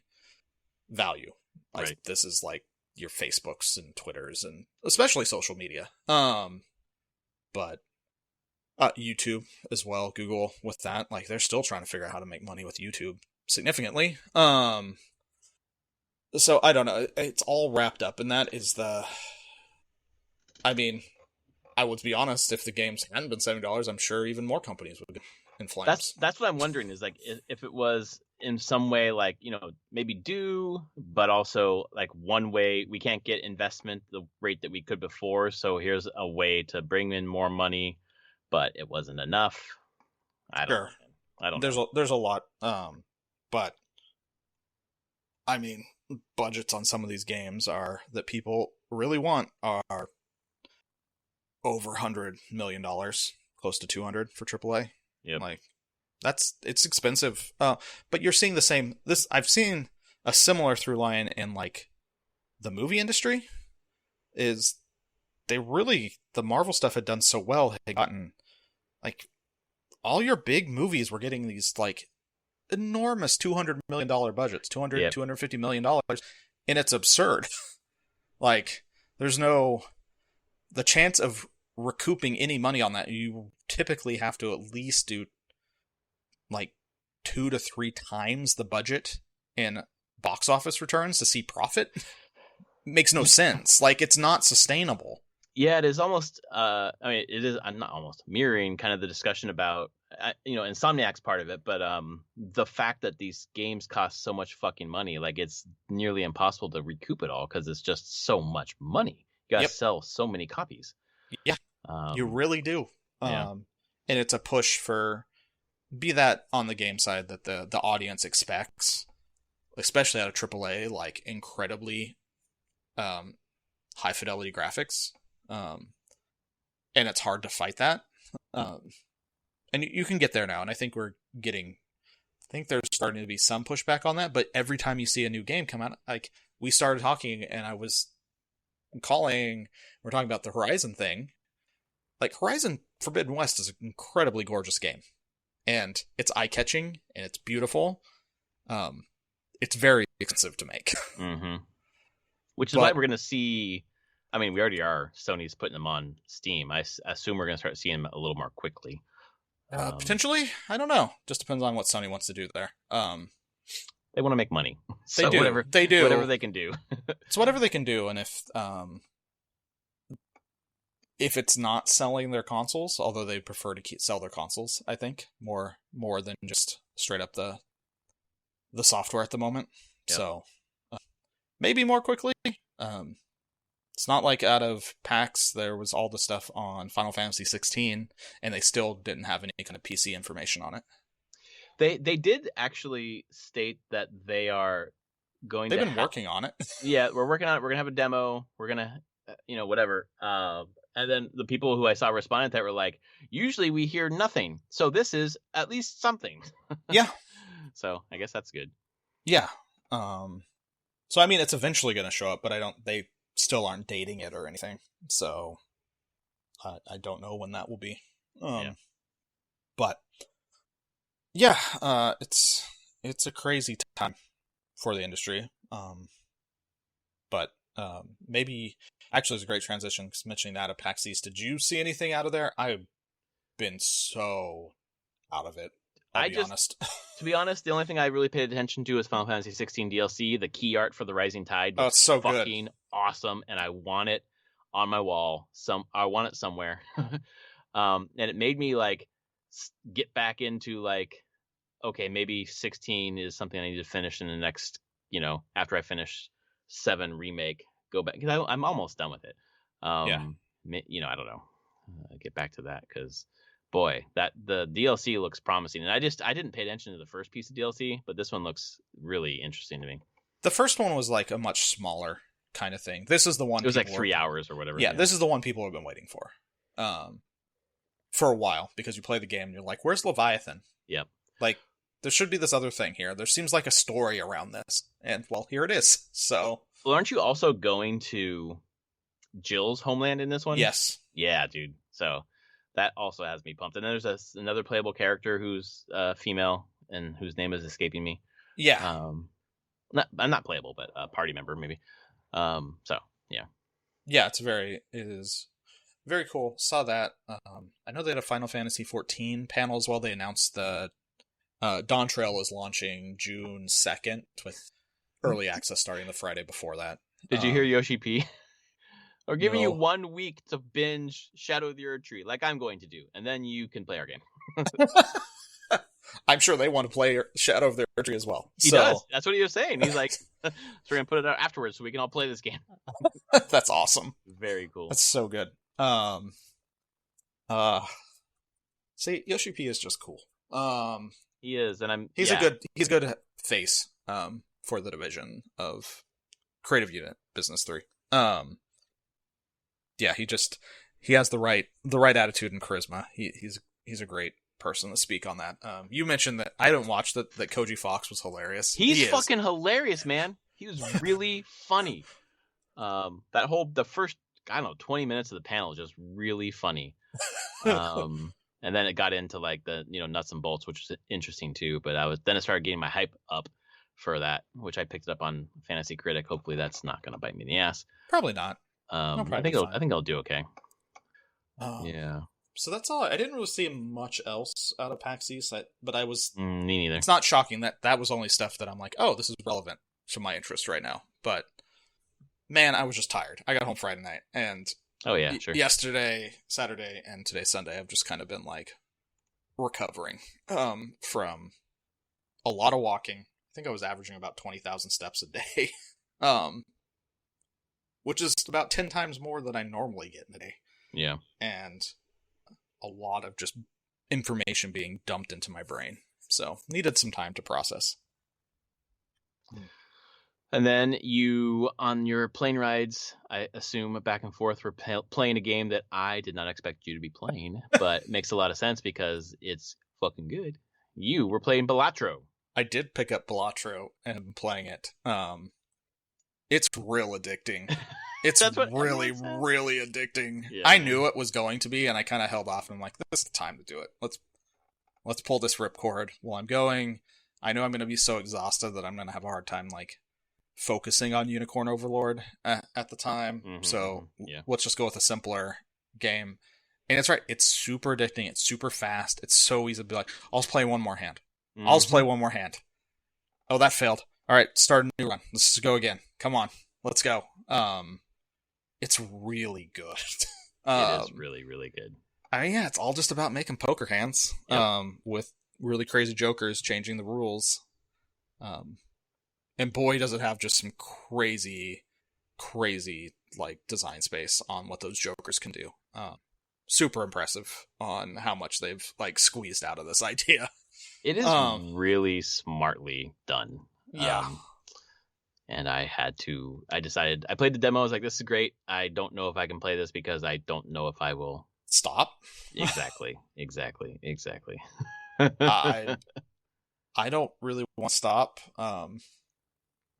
value. Like, right. This is like your Facebooks and Twitters and especially social media. But YouTube as well, Google with that, like they're still trying to figure out how to make money with YouTube significantly. So I don't know. It's all wrapped up in that. I mean, I would be honest, if the games hadn't been $70, I'm sure even more companies would be in flames. That's what I'm wondering is like if it was in some way like, maybe due, but also like one way we can't get investment the rate that we could before. So here's a way to bring in more money, but it wasn't enough. I don't know. There's a lot. But I mean, budgets on some of these games that people really want are over $100 million, close to 200 for AAA. Yep. Like, it's expensive. But you're seeing the same. I've seen a similar through line in like the movie industry. Is the Marvel stuff had done so well, had gotten like all your big movies were getting these like enormous $200 million budgets, $250 million, and it's absurd. Like, there's the chance of recouping any money on that. You typically have to at least do like 2 to 3 times the budget in box office returns to see profit. Makes no sense. Like, it's not sustainable. Yeah, it is almost. It is. I'm not almost mirroring kind of the discussion about, Insomniac's part of it, but the fact that these games cost so much fucking money, like it's nearly impossible to recoup it all because it's just so much money. You gotta sell so many copies. Yeah, you really do. Yeah. And it's a push for, be that on the game side that the audience expects, especially out of AAA, like incredibly high fidelity graphics. And it's hard to fight that. And you can get there now, and I think there's starting to be some pushback on that, but every time you see a new game come out, like, we started talking, and I was we're talking about the Horizon thing. Like, Horizon Forbidden West is an incredibly gorgeous game, and it's eye-catching, and it's beautiful. It's very expensive to make. Mm-hmm. Which is why we're going to see, I mean, we already are, Sony's putting them on Steam. I assume we're going to start seeing them a little more quickly. Potentially, I don't know. Just depends on what Sony wants to do there. They want to make money. They do. Whatever they can do. It's whatever they can do, and if it's not selling their consoles, although they prefer to sell their consoles, I think more than just straight up the software at the moment. Yep. So maybe more quickly. It's not like out of PAX there was all the stuff on Final Fantasy 16, and they still didn't have any kind of PC information on it. They did actually state that they are going. They've been working on it. Yeah, we're working on it. We're gonna have a demo. We're gonna, whatever. And then the people who I saw responded to that were like, usually we hear nothing, so this is at least something. Yeah. So I guess that's good. Yeah. So I mean, it's eventually going to show up, but they still aren't dating it or anything. So I don't know when that will be. But yeah, it's a crazy time for the industry. But maybe actually it's a great transition, because mentioning that of PAX East. Did you see anything out of there? I've been so out of it. I'll be honest. To be honest, the only thing I really paid attention to is Final Fantasy 16 DLC. The key art for the Rising Tide. Oh, it's so fucking good. Awesome, and I want it on my wall. I want it somewhere. And it made me like get back into like, okay, maybe 16 is something I need to finish in the next, after I finish 7 Remake, go back, because I'm almost done with it. I don't know. Get back to that, because boy, that the DLC looks promising, and I didn't pay attention to the first piece of DLC, but this one looks really interesting to me. The first one was like a much smaller kind of thing. This is the one. It was like 3 hours or whatever. Yeah, this is the one people have been waiting for a while, because you play the game and you're like, "Where's Leviathan?" Yep. Like, there should be this other thing here. There seems like a story around this, and well, here it is. So, well, aren't you also going to Jill's homeland in this one? Yes. Yeah, dude. So that also has me pumped. And then there's another playable character who's female and whose name is escaping me. Yeah. Not playable, but a party member maybe. So yeah. Yeah, it is very cool. Saw that. I know they had a Final Fantasy 14 panel as well. They announced the Dawn Trail is launching June 2nd with early access starting the Friday before that. Did you hear Yoshi P? Or giving No. you 1 week to binge Shadow of the Erdtree, like I'm going to do, and then you can play our game. I'm sure they want to play Shadow of the Erdtree as well. He does. That's what he was saying. He's like, so we're going to put it out afterwards so we can all play this game. That's awesome. Very cool. That's so good. See, Yoshi P is just cool. He is, and he's a good face for the division of Creative Unit Business 3. Yeah, he has the right attitude and charisma. He's a great person to speak on that. You mentioned that I didn't watch that Koji Fox was hilarious. He's fucking hilarious, man. He was really funny. The first, 20 minutes of the panel was just really funny. And then it got into like the nuts and bolts, which was interesting too. But then I started getting my hype up for that, which I picked it up on Fantasy Critic. Hopefully that's not going to bite me in the ass. Probably not. I think I'll do okay. Yeah. So that's all. I didn't really see much else out of PAX East, but I was. Me neither. It's not shocking that was only stuff that I'm like, oh, this is relevant to my interest right now. But man, I was just tired. I got home Friday night, and sure. Yesterday, Saturday, and today Sunday, I've just kind of been like recovering from a lot of walking. I think I was averaging about 20,000 steps a day. Which is about 10 times more than I normally get in a day. Yeah. And a lot of just information being dumped into my brain. So, needed some time to process. And then you, on your plane rides, I assume back and forth, were playing a game that I did not expect you to be playing, but makes a lot of sense because it's fucking good. You were playing Balatro. I did pick up Balatro and been playing it. It's real addicting. It's really, really addicting. Yeah. I knew it was going to be, and I kind of held off, and I'm like, this is the time to do it. Let's pull this ripcord while I'm going. I know I'm going to be so exhausted that I'm going to have a hard time, like, focusing on Unicorn Overlord at the time. Mm-hmm. So let's just go with a simpler game. And it's right. It's super addicting. It's super fast. It's so easy to be like, I'll just play one more hand. Mm-hmm. I'll just play one more hand. Oh, that failed. All right, start a new run. Let's just go again. Come on. Let's go. It's really good. It is really, really good. It's all just about making poker hands. Yep. With really crazy jokers changing the rules. And boy, does it have just some crazy crazy like design space on what those Jokers can do. Super impressive on how much they've like squeezed out of this idea. It is really smartly done. Yeah. And I decided, I played the demo. I was like, this is great. I don't know if I can play this because I don't know if I will stop. Exactly. I don't really want to stop. I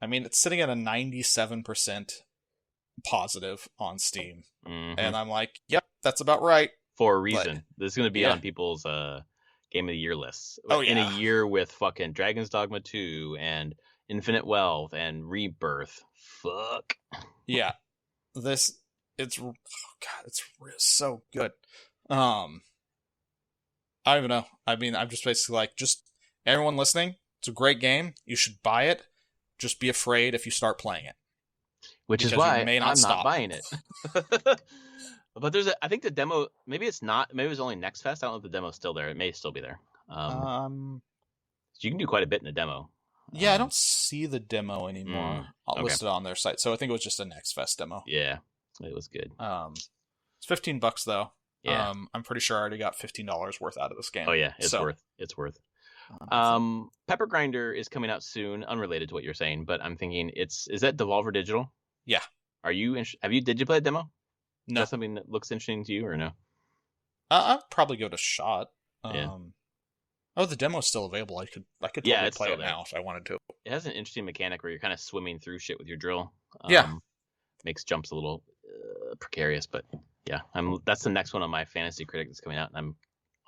mean, it's sitting at a 97% positive on Steam. Mm-hmm. And I'm like, yep, that's about right. For a reason. This is going to be on people's Game of the Year lists. In a year with fucking Dragon's Dogma 2 and Infinite Wealth and Rebirth. Fuck. Yeah. It's so good. I don't even know. I mean, I'm just basically like, just everyone listening, it's a great game. You should buy it. Just be afraid if you start playing it. Which is why I'm not buying it. But I think the demo, maybe it's not, maybe it was only Next Fest. I don't know if the demo's still there. It may still be there. You can do quite a bit in the demo. Yeah, I don't see the demo anymore. I'll list it on their site. So I think it was just a Next Fest demo. Yeah, it was good. It's $15 though. Yeah. I'm pretty sure I already got $15 worth out of this game. Oh yeah, it's worth. Pepper Grinder is coming out soon, unrelated to what you're saying, but I'm thinking is that Devolver Digital? Yeah. Did you play a demo? No. Is that something that looks interesting to you or no? I'd probably give it a shot. Yeah. Oh, the demo's still available. I could totally play it now if I wanted to. It has an interesting mechanic where you're kind of swimming through shit with your drill. Yeah. Makes jumps a little precarious, but yeah, that's the next one on my Fantasy Critic that's coming out, and I'm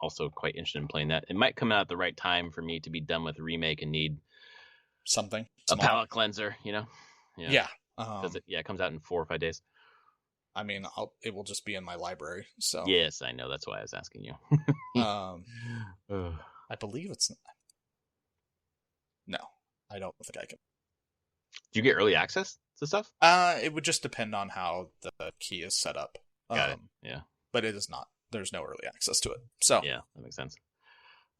also quite interested in playing that. It might come out at the right time for me to be done with the remake and need something, a palate cleanser, you know? Yeah. Because it comes out in 4 or 5 days. I mean, it will just be in my library. So yes, I know. That's why I was asking you. I believe it's no. I don't think I can. Do you get early access to stuff? It would just depend on how the key is set up. Got it. Yeah, but it is not. There's no early access to it. So yeah, that makes sense.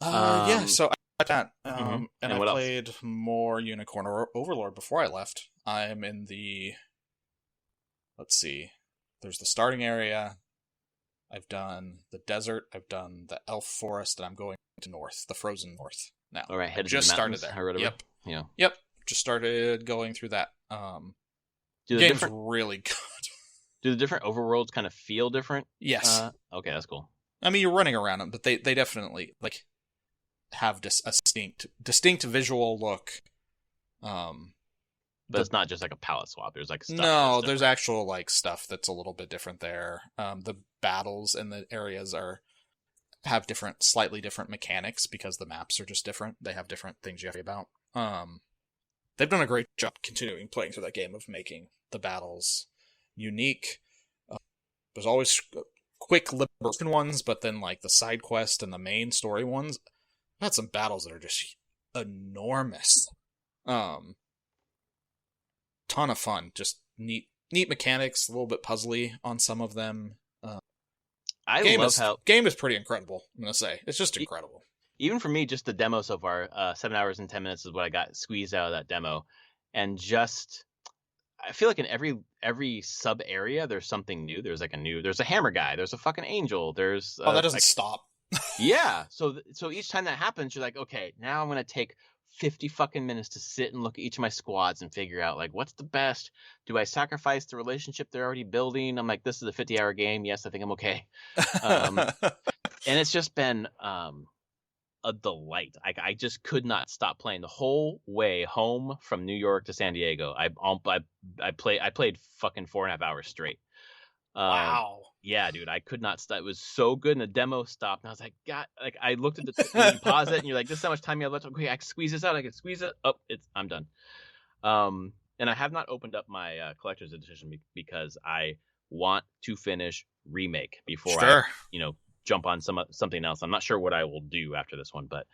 Yeah. So I that. And I played more Unicorn Overlord before I left. I'm in the. Let's see. There's the starting area. I've done the desert. I've done the elf forest, and I'm going to north, the frozen north now. All right, just started there. Yep. Yeah. Yep. Just started going through that. The game's really good. Do the different overworlds kind of feel different? Yes. Okay, that's cool. I mean, you're running around them, but they definitely like have a distinct visual look. But it's not just like a palette swap. There's like stuff. No, there's actual like stuff that's a little bit different there. The battles in the areas have slightly different mechanics because the maps are just different. They have different things you have to worry about. They've done a great job continuing playing through that game of making the battles unique. There's always quick liberation ones, but then like the side quest and the main story ones, I've had some battles that are just enormous. Ton of fun, just neat mechanics, a little bit puzzly on some of them. Game is pretty incredible. I'm gonna say it's just incredible. Even for me, just the demo so far, 7 hours and 10 minutes is what I got squeezed out of that demo, and just I feel like in every sub area there's something new. There's a hammer guy. There's a fucking angel. There's that doesn't stop. Yeah. So each time that happens, you're like, okay, now I'm gonna take 50 fucking minutes to sit and look at each of my squads and figure out like what's the best. Do I sacrifice the relationship they're already building? I'm like, this is a 50-hour game. Yes, I think I'm okay. And it's just been a delight. I just could not stop playing the whole way home from New York to San Diego. I played fucking 4.5 hours straight. Wow. Yeah, dude, I could not stop. It was so good, and the demo stopped, and I was like, God, like I looked at you pause it, and you're like, this is how much time you have left. Okay, I can squeeze this out. I can squeeze it. Oh, I'm done. And I have not opened up my collector's edition because I want to finish Remake before I, jump on something else. I'm not sure what I will do after this one, but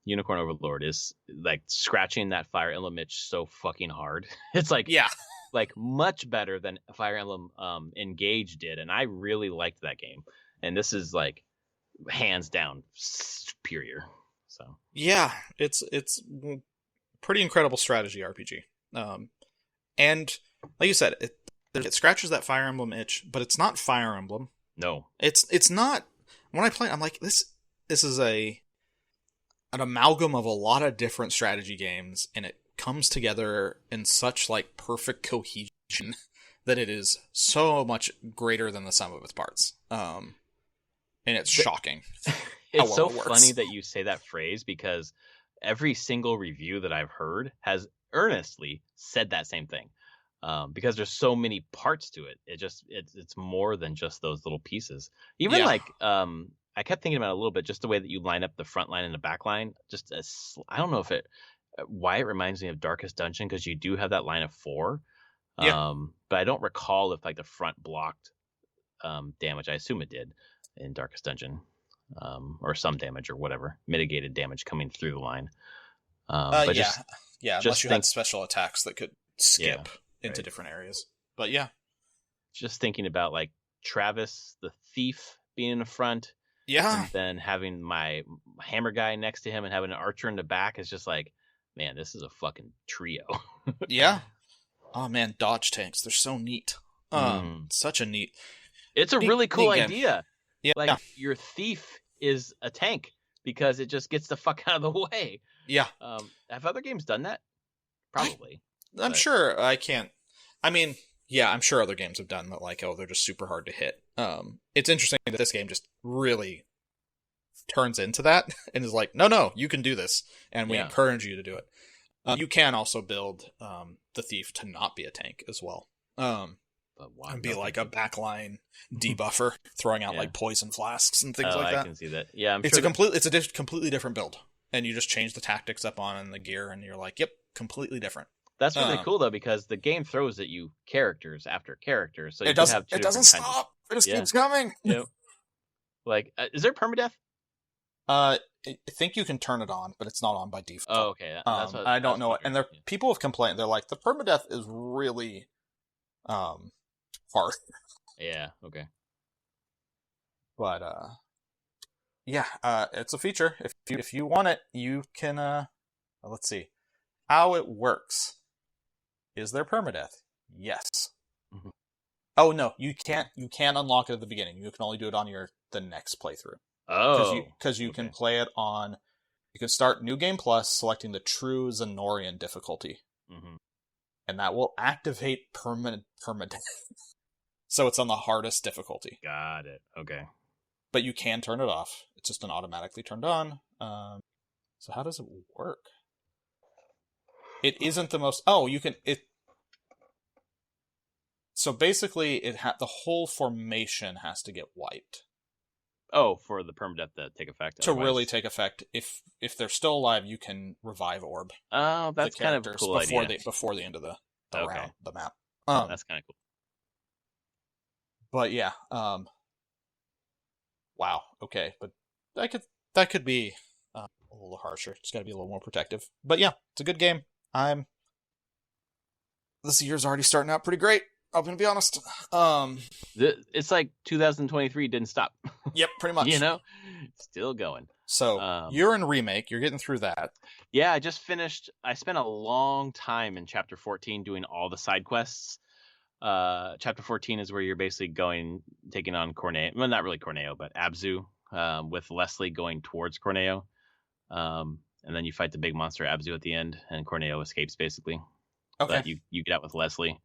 Unicorn Overlord is like scratching that Fire Emblem itch so fucking hard. It's like, yeah, like much better than Fire Emblem Engage did, and I really liked that game. And this is like hands down superior. So yeah, it's pretty incredible strategy RPG. And like you said, it scratches that Fire Emblem itch, but it's not Fire Emblem. No. It's not. When I play it, I'm like, this is an amalgam of a lot of different strategy games, and it comes together in such like perfect cohesion that it is so much greater than the sum of its parts. And it's shocking. It's so funny that you say that phrase, because every single review that I've heard has earnestly said that same thing. Because there's so many parts to it. It's more than just those little pieces. Even I kept thinking about it a little bit, just the way that you line up the front line and the back line. I don't know why it reminds me of Darkest Dungeon, because you do have that line of 4. Yeah. But I don't recall if like the front blocked damage. I assume it did in Darkest Dungeon, or some damage or whatever, mitigated damage coming through the line. Unless you had special attacks that could skip into different areas. But yeah, just thinking about like Travis the thief being in the front, and then having my hammer guy next to him and having an archer in the back is just like, man, this is a fucking trio. Yeah. Oh man, dodge tanks, they're so neat. Such a neat. It's a really cool idea. Yeah. Like your thief is a tank because it just gets the fuck out of the way. Yeah. Have other games done that? Probably. I'm sure. I can't. I mean, yeah, I'm sure other games have done that. Like, they're just super hard to hit. It's interesting that this game just really turns into that and is like, no, you can do this, and we encourage you to do it. You can also build the thief to not be a tank as well. And be like a backline debuffer, throwing out like poison flasks and things like that. I can see that. Yeah, it's a completely different build, and you just change the tactics up on and the gear, and you're like, yep, completely different. That's really cool though, because the game throws at you characters after characters, so you it doesn't stop. It just keeps coming. Yep. Like, is there permadeath? I think you can turn it on, but it's not on by default. Oh, okay. I don't know it, and people have complained. They're like, the permadeath is really hard. Yeah. Okay. But it's a feature. If you want it, you can. Let's see how it works. Is there permadeath? Yes. Mm-hmm. Oh no, you can't. You can't unlock it at the beginning. You can only do it on the next playthrough. Oh, because you can play it on. You can start New Game Plus, selecting the True Zenorian difficulty, and that will activate permadeath. So it's on the hardest difficulty. Got it. Okay. But you can turn it off. It's just automatically turned on. So how does it work? It isn't the most. Oh, you can it. So basically, the whole formation has to get wiped. Oh, for the permadeath to take effect. To really take effect, if they're still alive, you can revive orb. Oh, that's kind of a cool idea. Before the end of the round, the map. That's kind of cool. But yeah, wow. Okay, but that could be a little harsher. It's got to be a little more protective. But yeah, it's a good game. This year's already starting out pretty great. I'm gonna be honest. It's like 2023 didn't stop. Yep, pretty much. Still going. So you're in Remake. You're getting through that. Yeah, I just finished. I spent a long time in Chapter 14 doing all the side quests. Chapter 14 is where you're basically taking on Corneo. Well, not really Corneo, but Abzu, with Leslie going towards Corneo. And then you fight the big monster Abzu at the end, and Corneo escapes basically. Okay. But you get out with Leslie,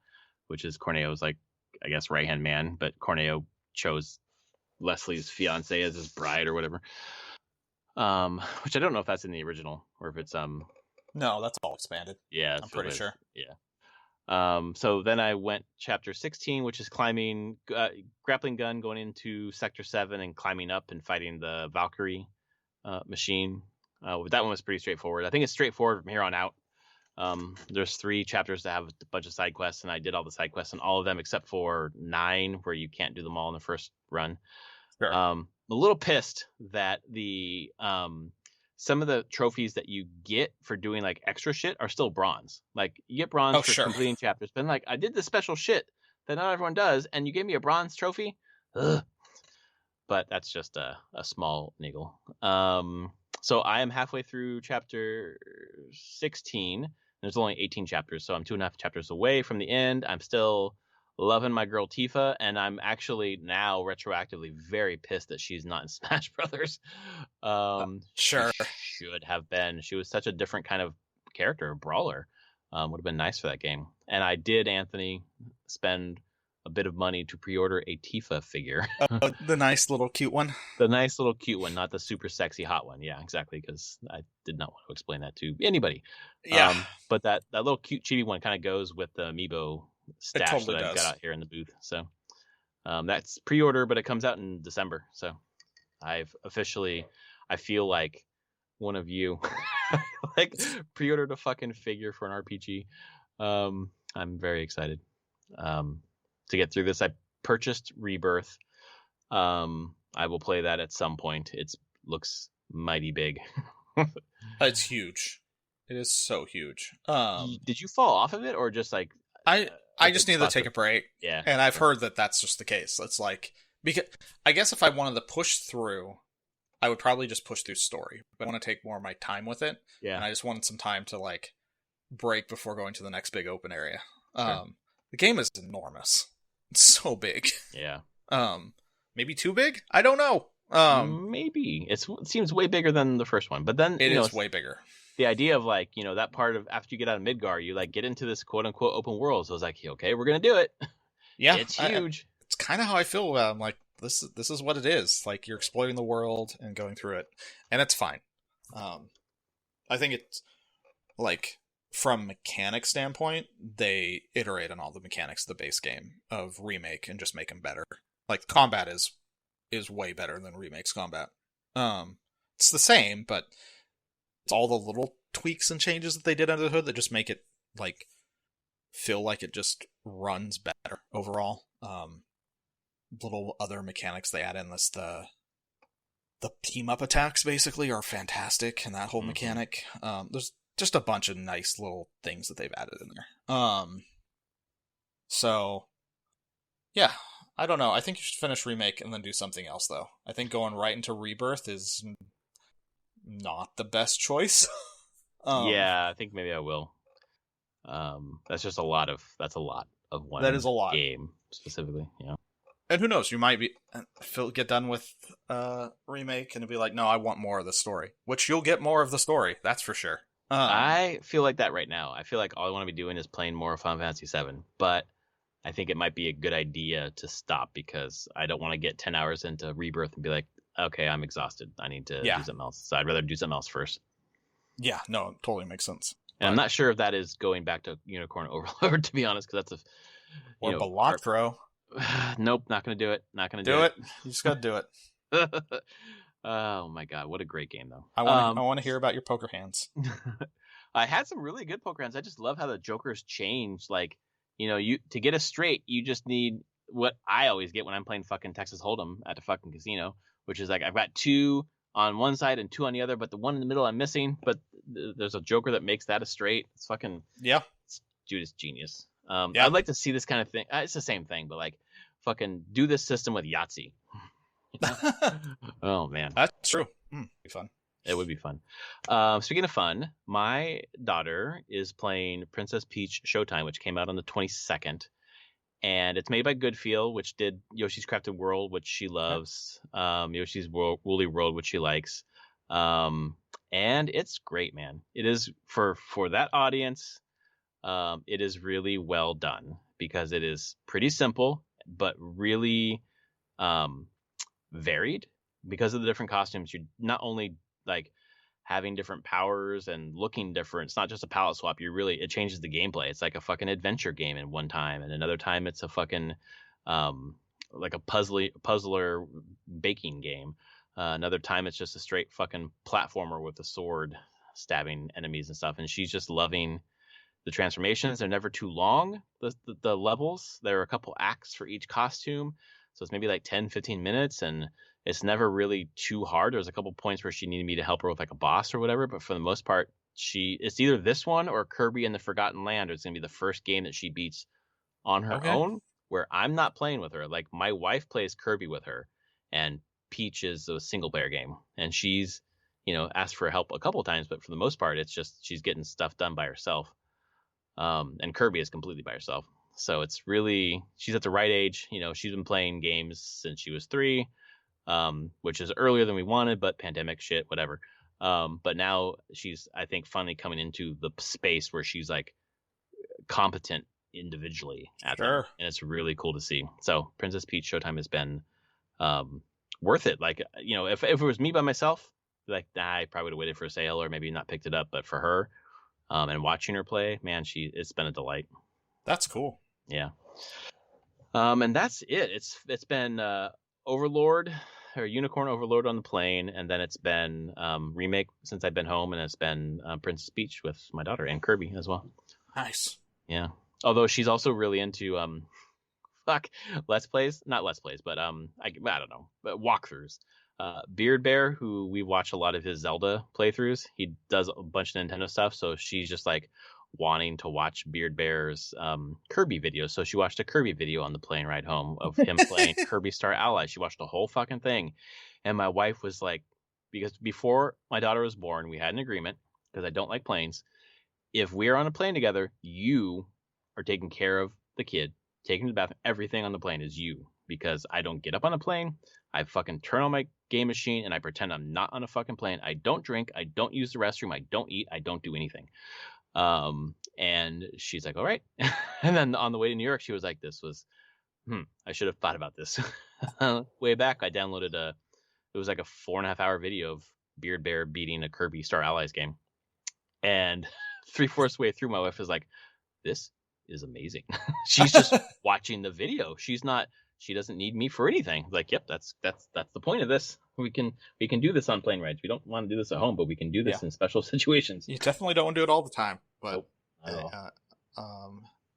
which is Corneo's, like, I guess, right-hand man, but Corneo chose Leslie's fiance as his bride or whatever. Which I don't know if that's in the original or if it's No, that's all expanded. Yeah, I'm pretty sure. Yeah. So then I went Chapter 16, which is climbing, grappling gun, going into Sector 7 and climbing up and fighting the Valkyrie machine. That one was pretty straightforward. I think it's straightforward from here on out. There's 3 chapters that have a bunch of side quests, and I did all the side quests on all of them except for 9, where you can't do them all in the first run. Sure. I'm a little pissed that the some of the trophies that you get for doing like extra shit are still bronze. Like, you get bronze for completing chapters, but like, I did this special shit that not everyone does, and you gave me a bronze trophy. Ugh. But that's just a small niggle. So I am halfway through Chapter 16. There's only 18 chapters, so I'm 2.5 chapters away from the end. I'm still loving my girl Tifa, and I'm actually now retroactively very pissed that she's not in Smash Brothers. Sure. She should have been. She was such a different kind of character, a brawler. Would have been nice for that game. And I did, Anthony, spend a bit of money to pre-order a Tifa figure. The nice little cute one. The nice little cute one, not the super sexy hot one. Yeah, exactly, because I did not want to explain that to anybody. Yeah. But that little cute chibi one kind of goes with the amiibo stash that I've got out here in the booth. So that's pre-order, but it comes out in December. So I've officially, I feel like one of you like pre-ordered a fucking figure for an RPG. I'm very excited to get through this. I purchased Rebirth. I will play that at some point. It looks mighty big. It's huge. It is so huge. Did you fall off of it, or just like I just needed to take a break? Yeah, and I've heard that that's just the case. It's like, because I guess if I wanted to push through, I would probably just push through story. But I want to take more of my time with it. Yeah, and I just wanted some time to like break before going to the next big open area. Sure. The game is enormous. It's so big. Yeah. Maybe too big? I don't know. Maybe it seems way bigger than the first one, but then it is way bigger. The idea of like, that part of after you get out of Midgar, you like get into this quote unquote open world. So I was like, okay, we're gonna do it. Yeah, it's huge. It's kind of how I feel about it. I'm like, this is what it is. Like, you're exploring the world and going through it, and it's fine. I think it's like, from mechanic standpoint, they iterate on all the mechanics of the base game of Remake and just make them better. Like, combat is way better than Remake's combat. It's the same, but it's all the little tweaks and changes that they did under the hood that just make it like feel like it just runs better overall. Little other mechanics they add in this, the team up attacks basically are fantastic, and that whole mechanic. There's just a bunch of nice little things that they've added in there. So yeah, I don't know. I think you should finish Remake and then do something else, though. I think going right into Rebirth is not the best choice. Yeah, I think maybe I will. That's a lot of one. That is a lot. Game specifically, yeah. And who knows? You might get done with Remake and be like, no, I want more of the story. Which you'll get more of the story, that's for sure. I feel like that right now. I feel like all I want to be doing is playing more of Final Fantasy7, but I think it might be a good idea to stop, because I don't want to get 10 hours into Rebirth and be like, okay, I'm exhausted. I need to do something else. So I'd rather do something else first. Yeah, no, it totally makes sense. And I'm not sure if that is going back to Unicorn Overlord, to be honest, because that's or Balatro. Nope, not going to do it. Not going to do it. You just got to do it. Oh my god, what a great game though. I want to hear about your poker hands. I had some really good poker hands. I just love how the jokers change. Like, you to get a straight, you just need what I always get when I'm playing fucking Texas Hold'em at the fucking casino, which is like I've got 2 on one side and 2 on the other, but the one in the middle I'm missing. But there's a joker that makes that a straight. It's fucking dude, it's genius. I'd like to see this kind of thing. It's the same thing, but like fucking do this system with Yahtzee. Oh man, that's true. Be fun. It would be fun. Speaking of fun, my daughter is playing Princess Peach Showtime, which came out on the 22nd, and it's made by Goodfeel, which did Yoshi's Crafted World, which she loves, Yoshi's Woolly World, which she likes, and it's great, man. It is for that audience. It is really well done, because it is pretty simple, but really varied because of the different costumes. You're not only like having different powers and looking different. It's not just a palette swap. It changes the gameplay. It's like a fucking adventure game in one time, and another time it's a fucking like a puzzler baking game. Another time it's just a straight fucking platformer with a sword stabbing enemies and stuff. And she's just loving the transformations. They're never too long. The levels, there are a couple acts for each costume, so it's maybe like 10-15 minutes, and it's never really too hard. There's a couple points where she needed me to help her with like a boss or whatever, but for the most part, it's either this one or Kirby and the Forgotten Land. It's gonna be the first game that she beats on her own, where I'm not playing with her. Like, my wife plays Kirby with her, and Peach is a single player game, and she's asked for help a couple times, but for the most part, it's just she's getting stuff done by herself. And Kirby is completely by herself. So it's really, she's at the right age. She's been playing games since she was 3, which is earlier than we wanted, but pandemic shit, whatever. But now she's, I think, finally coming into the space where she's like competent individually at them, and it's really cool to see. So Princess Peach Showtime has been worth it. Like, if it was me by myself, like, I probably would have waited for a sale or maybe not picked it up. But for her, and watching her play, man, it's been a delight. That's cool. Yeah. And that's it. It's been Overlord or Unicorn Overlord on the plane, and then it's been Remake since I've been home, and it's been Princess Peach with my daughter and Kirby as well. Nice. Yeah. Although she's also really into let's plays, not let's plays, but I don't know, but walkthroughs. Beard Bear, who we watch a lot of his Zelda playthroughs, he does a bunch of Nintendo stuff, so she's just like wanting to watch Beard Bear's Kirby videos. So she watched a Kirby video on the plane ride home of him playing Kirby Star Allies. She watched the whole fucking thing. And my wife was like, because before my daughter was born, we had an agreement, because I don't like planes. If we're on a plane together, you are taking care of the kid, taking to the bathroom. Everything on the plane is you, because I don't get up on a plane. I fucking turn on my game machine and I pretend I'm not on a fucking plane. I don't drink. I don't use the restroom. I don't eat. I don't do anything. And she's like, all right. And then on the way to New York, she was like, I should have thought about this. Way back, I downloaded it was like a 4.5 hour video of Beard Bear beating a Kirby Star Allies game. And 3/4 way through, my wife was like, this is amazing. She's just watching the video. She doesn't need me for anything. Like, yep, that's the point of this. We can do this on plane rides. We don't want to do this at home, but we can do this in special situations. You definitely don't want to do it all the time, but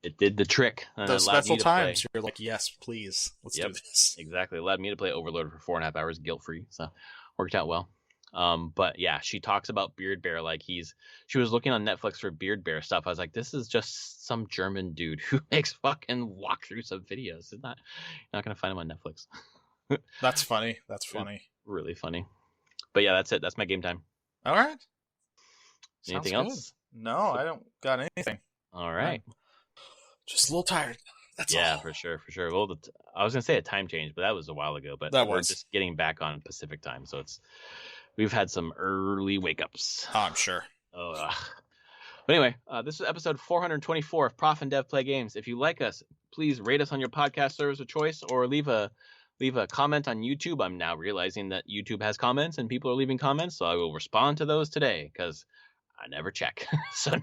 it did the trick. Those special times, you're like, yes, please, let's do this. Exactly. It allowed me to play Overlord for 4.5 hours guilt-free, so worked out well. But yeah, she talks about Beard Bear like she was looking on Netflix for Beard Bear stuff. I was like, this is just some German dude who makes fucking walkthroughs of videos. You're not going to find him on Netflix. That's funny. That's funny. Really funny. But yeah, that's it. That's my game time. All right. Anything else? No, I don't got anything. All right. Just a little tired. That's all. Yeah, for sure. Well, I was going to say a time change, but that was a while ago. But we're just getting back on Pacific time, so we've had some early wake-ups. Oh, I'm sure. But anyway, this is episode 424 of Prof and Dev Play Games. If you like us, please rate us on your podcast service of choice, or leave a comment on YouTube. I'm now realizing that YouTube has comments and people are leaving comments, so I will respond to those today, because I never check. So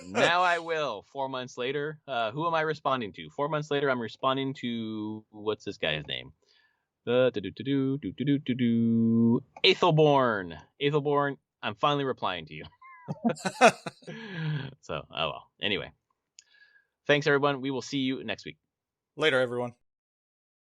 now I will. 4 months later, who am I responding to? 4 months later, I'm responding to, what's this guy's name? Aethelborn, I'm finally replying to you. So, oh well. Anyway, thanks everyone. We will see you next week. Later, everyone.